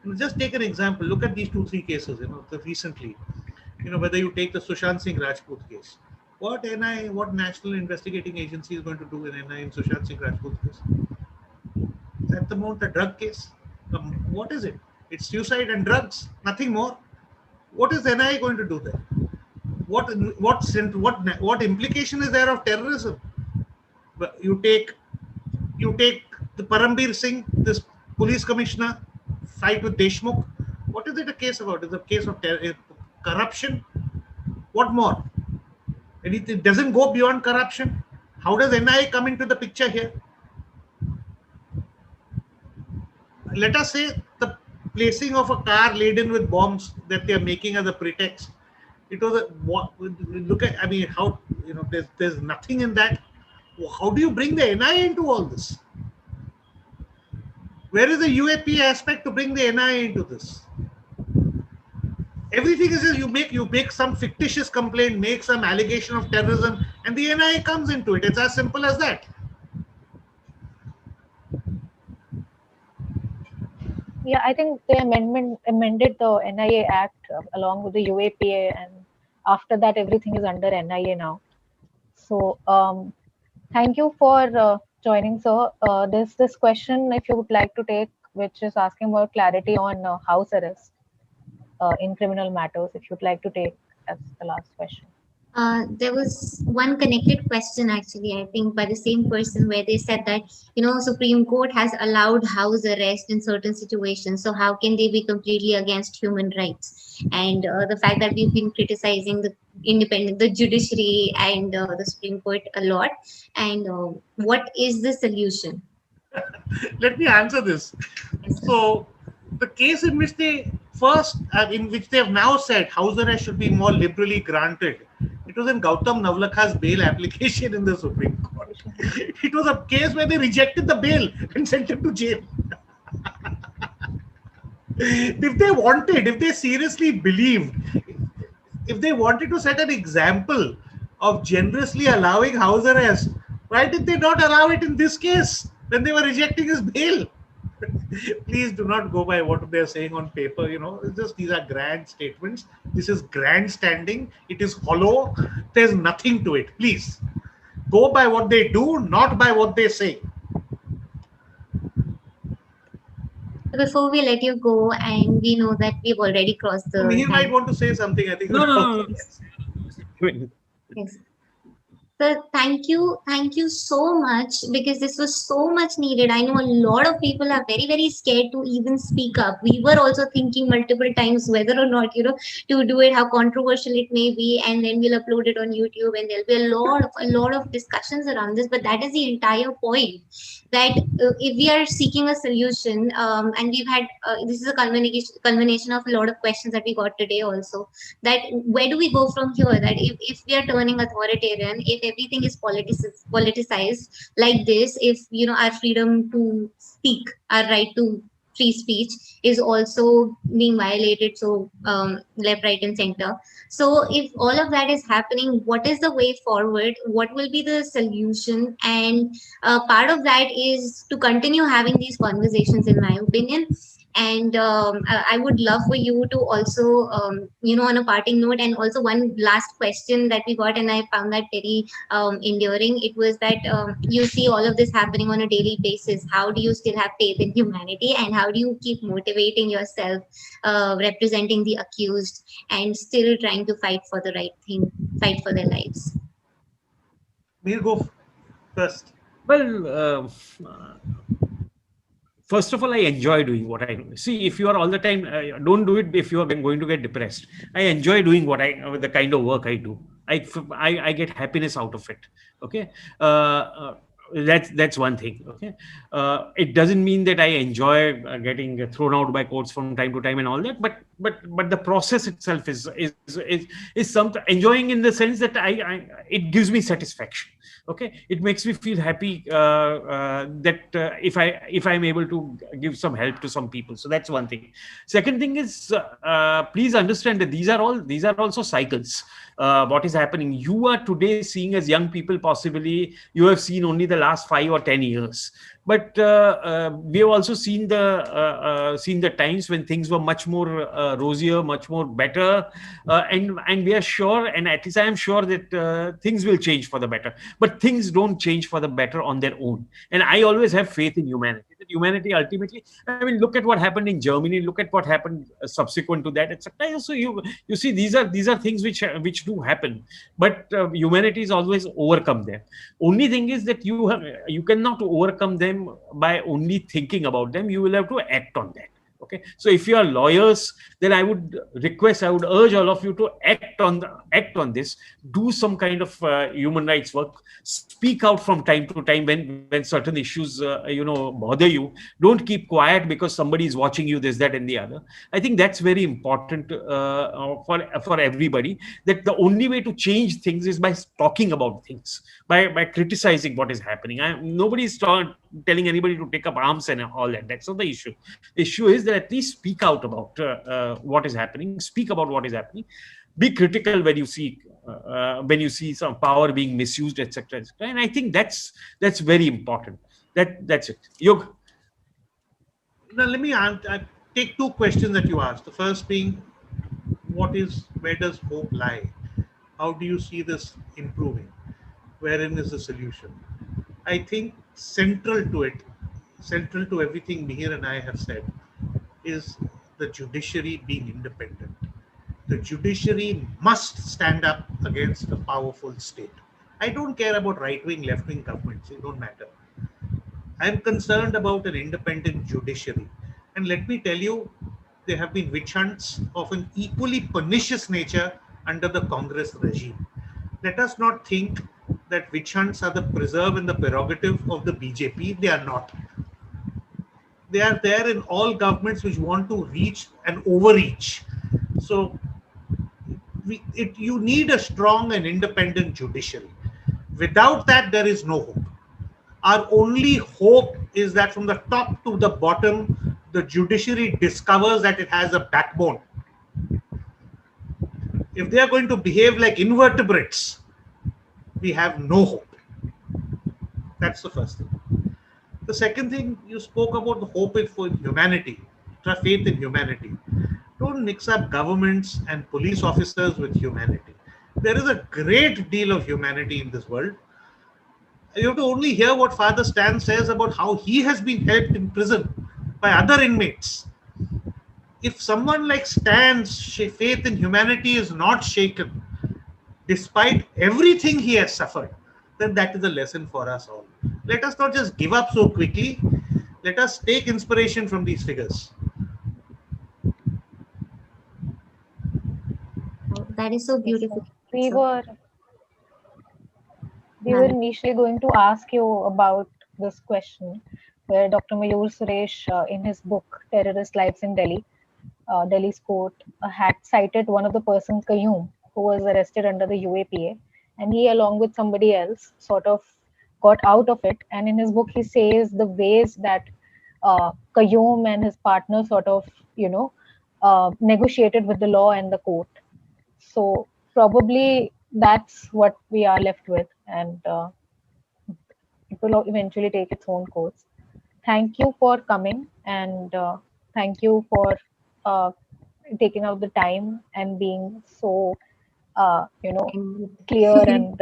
And just take an example. Look at these 2-3 cases, recently. Whether you take the Sushant Singh Rajput case. What National Investigating Agency is going to do with NIA in Sushant Singh Rajput case? Is at the moment a drug case? What is it? It's suicide and drugs, nothing more. What is NIA going to do there? What implication is there of terrorism? You take the Parambir Singh, this police commissioner, fight with Deshmukh. What is it a case about? It's a case of corruption. What more? And it doesn't go beyond corruption. How does NIA come into the picture here? Let us say the placing of a car laden with bombs that they are making as a pretext. It was look at, how, there's nothing in that. How do you bring the NIA into all this? Where is the UAP aspect to bring the NIA into this? Everything is just you make some fictitious complaint, make some allegation of terrorism, and the NIA comes into it. It's as simple as that. Yeah, I think they amended the NIA Act along with the UAPA, and after that, everything is under NIA now. So, thank you for joining, sir. There's this question, if you would like to take, which is asking more clarity on house arrest in criminal matters. If you'd like to take as the last question. There was one connected question, actually, I think, by the same person, where they said that, Supreme Court has allowed house arrest in certain situations. So how can they be completely against human rights? And the fact that we've been criticizing the judiciary and the Supreme Court a lot. And what is the solution? Let me answer this. So the case in which they have now said house arrest should be more liberally granted, it was in Gautam Navlakha's bail application in the Supreme Court. It was a case where they rejected the bail and sent him to jail. If they seriously believed, if they wanted to set an example of generously allowing house arrest, why did they not allow it in this case when they were rejecting his bail? Please do not go by what they're saying on paper. It's just, these are grand statements. This is grandstanding. It is hollow. There's nothing to it. Please go by what they do, not by what they say. Before we let you go, and we know that we've already crossed the... He might want to say something, I think. No. Yes. So thank you so much, because this was so much needed. I know a lot of people are very, very scared to even speak up. We were also thinking multiple times whether or not, to do it, how controversial it may be, and then we'll upload it on YouTube, and there'll be a lot of discussions around this. But that is the entire point, that if we are seeking a solution, and we've had, this is a culmination of a lot of questions that we got today also, that where do we go from here? That if we are turning authoritarian, if everything is politicized like this, if our freedom to speak, our right to free speech is also being violated, so left, right, and center. So if all of that is happening, what is the way forward? What will be the solution? And part of that is to continue having these conversations, in my opinion. And I would love for you to also, on a parting note, and also one last question that we got, and I found that very enduring. It was that you see all of this happening on a daily basis. How do you still have faith in humanity, and how do you keep motivating yourself, representing the accused, and still trying to fight for the right thing, fight for their lives? We'll go first. Well, first of all, I enjoy doing what I do. See, if you are all the time, don't do it if you are going to get depressed. I enjoy doing the kind of work I do. I get happiness out of it. Okay. That's one thing. Okay. It doesn't mean that I enjoy getting thrown out by courts from time to time and all that, but the process itself is something enjoying, in the sense that it gives me satisfaction. Okay, it makes me feel happy that if I'm able to give some help to some people. So that's one thing. Second thing is, please understand that these are also cycles. What is happening, you are today seeing as young people, possibly you have seen only the last 5 or 10 years, but we have also seen the times when things were much more rosier, much more better, and we are sure, and at least I am sure, that things will change for the better. But things don't change for the better on their own, and I always have faith in humanity. That humanity ultimately, I mean, look at what happened in Germany, look at what happened subsequent to that, etc. So you see, these are things which do happen, but humanity is always overcome them. Only thing is that you cannot overcome them by only thinking about them. You will have to act on that. Okay, so if you are lawyers, then I would urge all of you to act on this. Do some kind of human rights work. Speak out from time to time when certain issues bother you. Don't keep quiet because somebody is watching you, this, that, and the other. I think that's very important for everybody. That the only way to change things is by talking about things, by criticizing what is happening. Nobody is telling anybody to take up arms and all that. That's not the issue. The issue is that at least speak out about what is happening. Speak about what is happening. Be critical when you see some power being misused, etc., etc. And I think that's very important. That's it. Yog. Now let me take two questions that you asked. The first being, where does hope lie? How do you see this improving? Wherein is the solution? I think central to everything Mihir and I have said, is the judiciary being independent. The judiciary must stand up against a powerful state. I don't care about right-wing, left-wing governments. It don't matter. I'm concerned about an independent judiciary. And let me tell you, there have been witch hunts of an equally pernicious nature under the Congress regime. Let us not think that witch hunts are the preserve and the prerogative of the BJP. They are not. They are there in all governments which want to reach and overreach. So you need a strong and independent judiciary. Without that, there is no hope. Our only hope is that from the top to the bottom, the judiciary discovers that it has a backbone. If they are going to behave like invertebrates, we have no hope. That's the first thing. The second thing, you spoke about the hope for humanity, faith in humanity. Don't mix up governments and police officers with humanity. There is a great deal of humanity in this world. You have to only hear what Father Stan says about how he has been helped in prison by other inmates. If someone like Stan's faith in humanity is not shaken, despite everything he has suffered, then that is a lesson for us all. Let us not just give up so quickly. Let us take inspiration from these figures. That is so beautiful. We were initially going to ask you about this question, where Dr. Mayur Suresh, in his book Terrorist Lives in Delhi, Delhi's court, had cited one of the persons, Qayyum, who was arrested under the UAPA, and he, along with somebody else, sort of got out of it. And in his book, he says the ways that Qayyum and his partner sort of, negotiated with the law and the court. So probably that's what we are left with, and it will eventually take its own course. Thank you for coming, and thank you for taking out the time and being so, clear and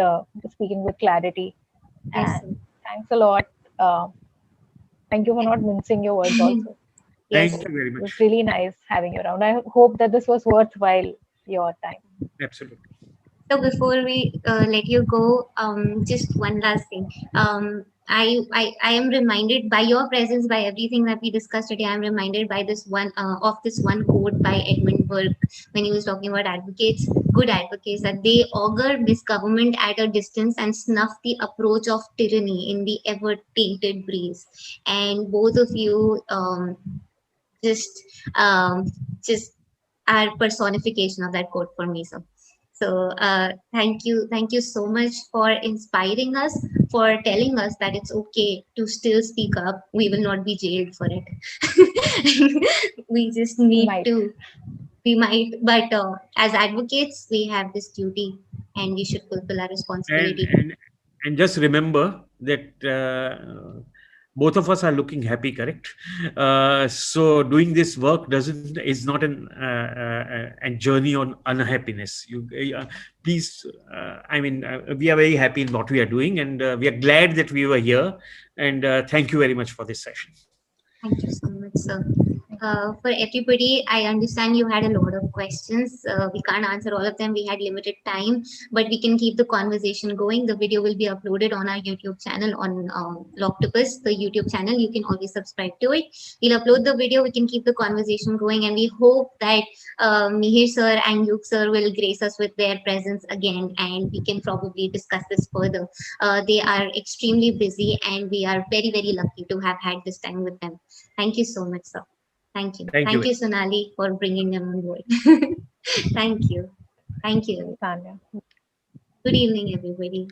speaking with clarity. Yes, And thanks a lot. Thank you for not mincing your words also. yes. Thank you very It was much. really nice having you around. I hope that this was worthwhile your time. Absolutely. So before we let you go, just one last thing. I am reminded by your presence, by everything that we discussed today. I'm reminded by this one of this one quote by Edmund Burke when he was talking about advocates, good advocates, that they augur misgovernment at a distance and snuff the approach of tyranny in the ever tainted breeze. And both of you just um, just are personification of that quote for me. So thank you so much for inspiring us, for telling us that it's okay to still speak up. We will not be jailed for it. We just need Might. to. We might, but as advocates, we have this duty, and we should fulfill our And responsibility. and and just remember that both of us are looking happy, correct? So doing this work doesn't is not a journey on unhappiness. You please, I mean, we are very happy in what we are doing, and we are glad that we were here. And thank you very much for this session. Thank you so much, sir. For everybody, I understand you had a lot of questions. We can't answer all of them. We had limited time, but we can keep the conversation going. The video will be uploaded on our YouTube channel on Loctopus, the YouTube channel. You can always subscribe to it. We'll upload the video. We can keep the conversation going, and we hope that Mihir sir and Yug sir will grace us with their presence again, and we can probably discuss this further. They are extremely busy, and we are very, very lucky to have had this time with them. Thank you so much, sir. Thank you. Thank Thank you. you, Sonali, for bringing them on board. Thank you. Thank you. Tanya. Good evening, everybody.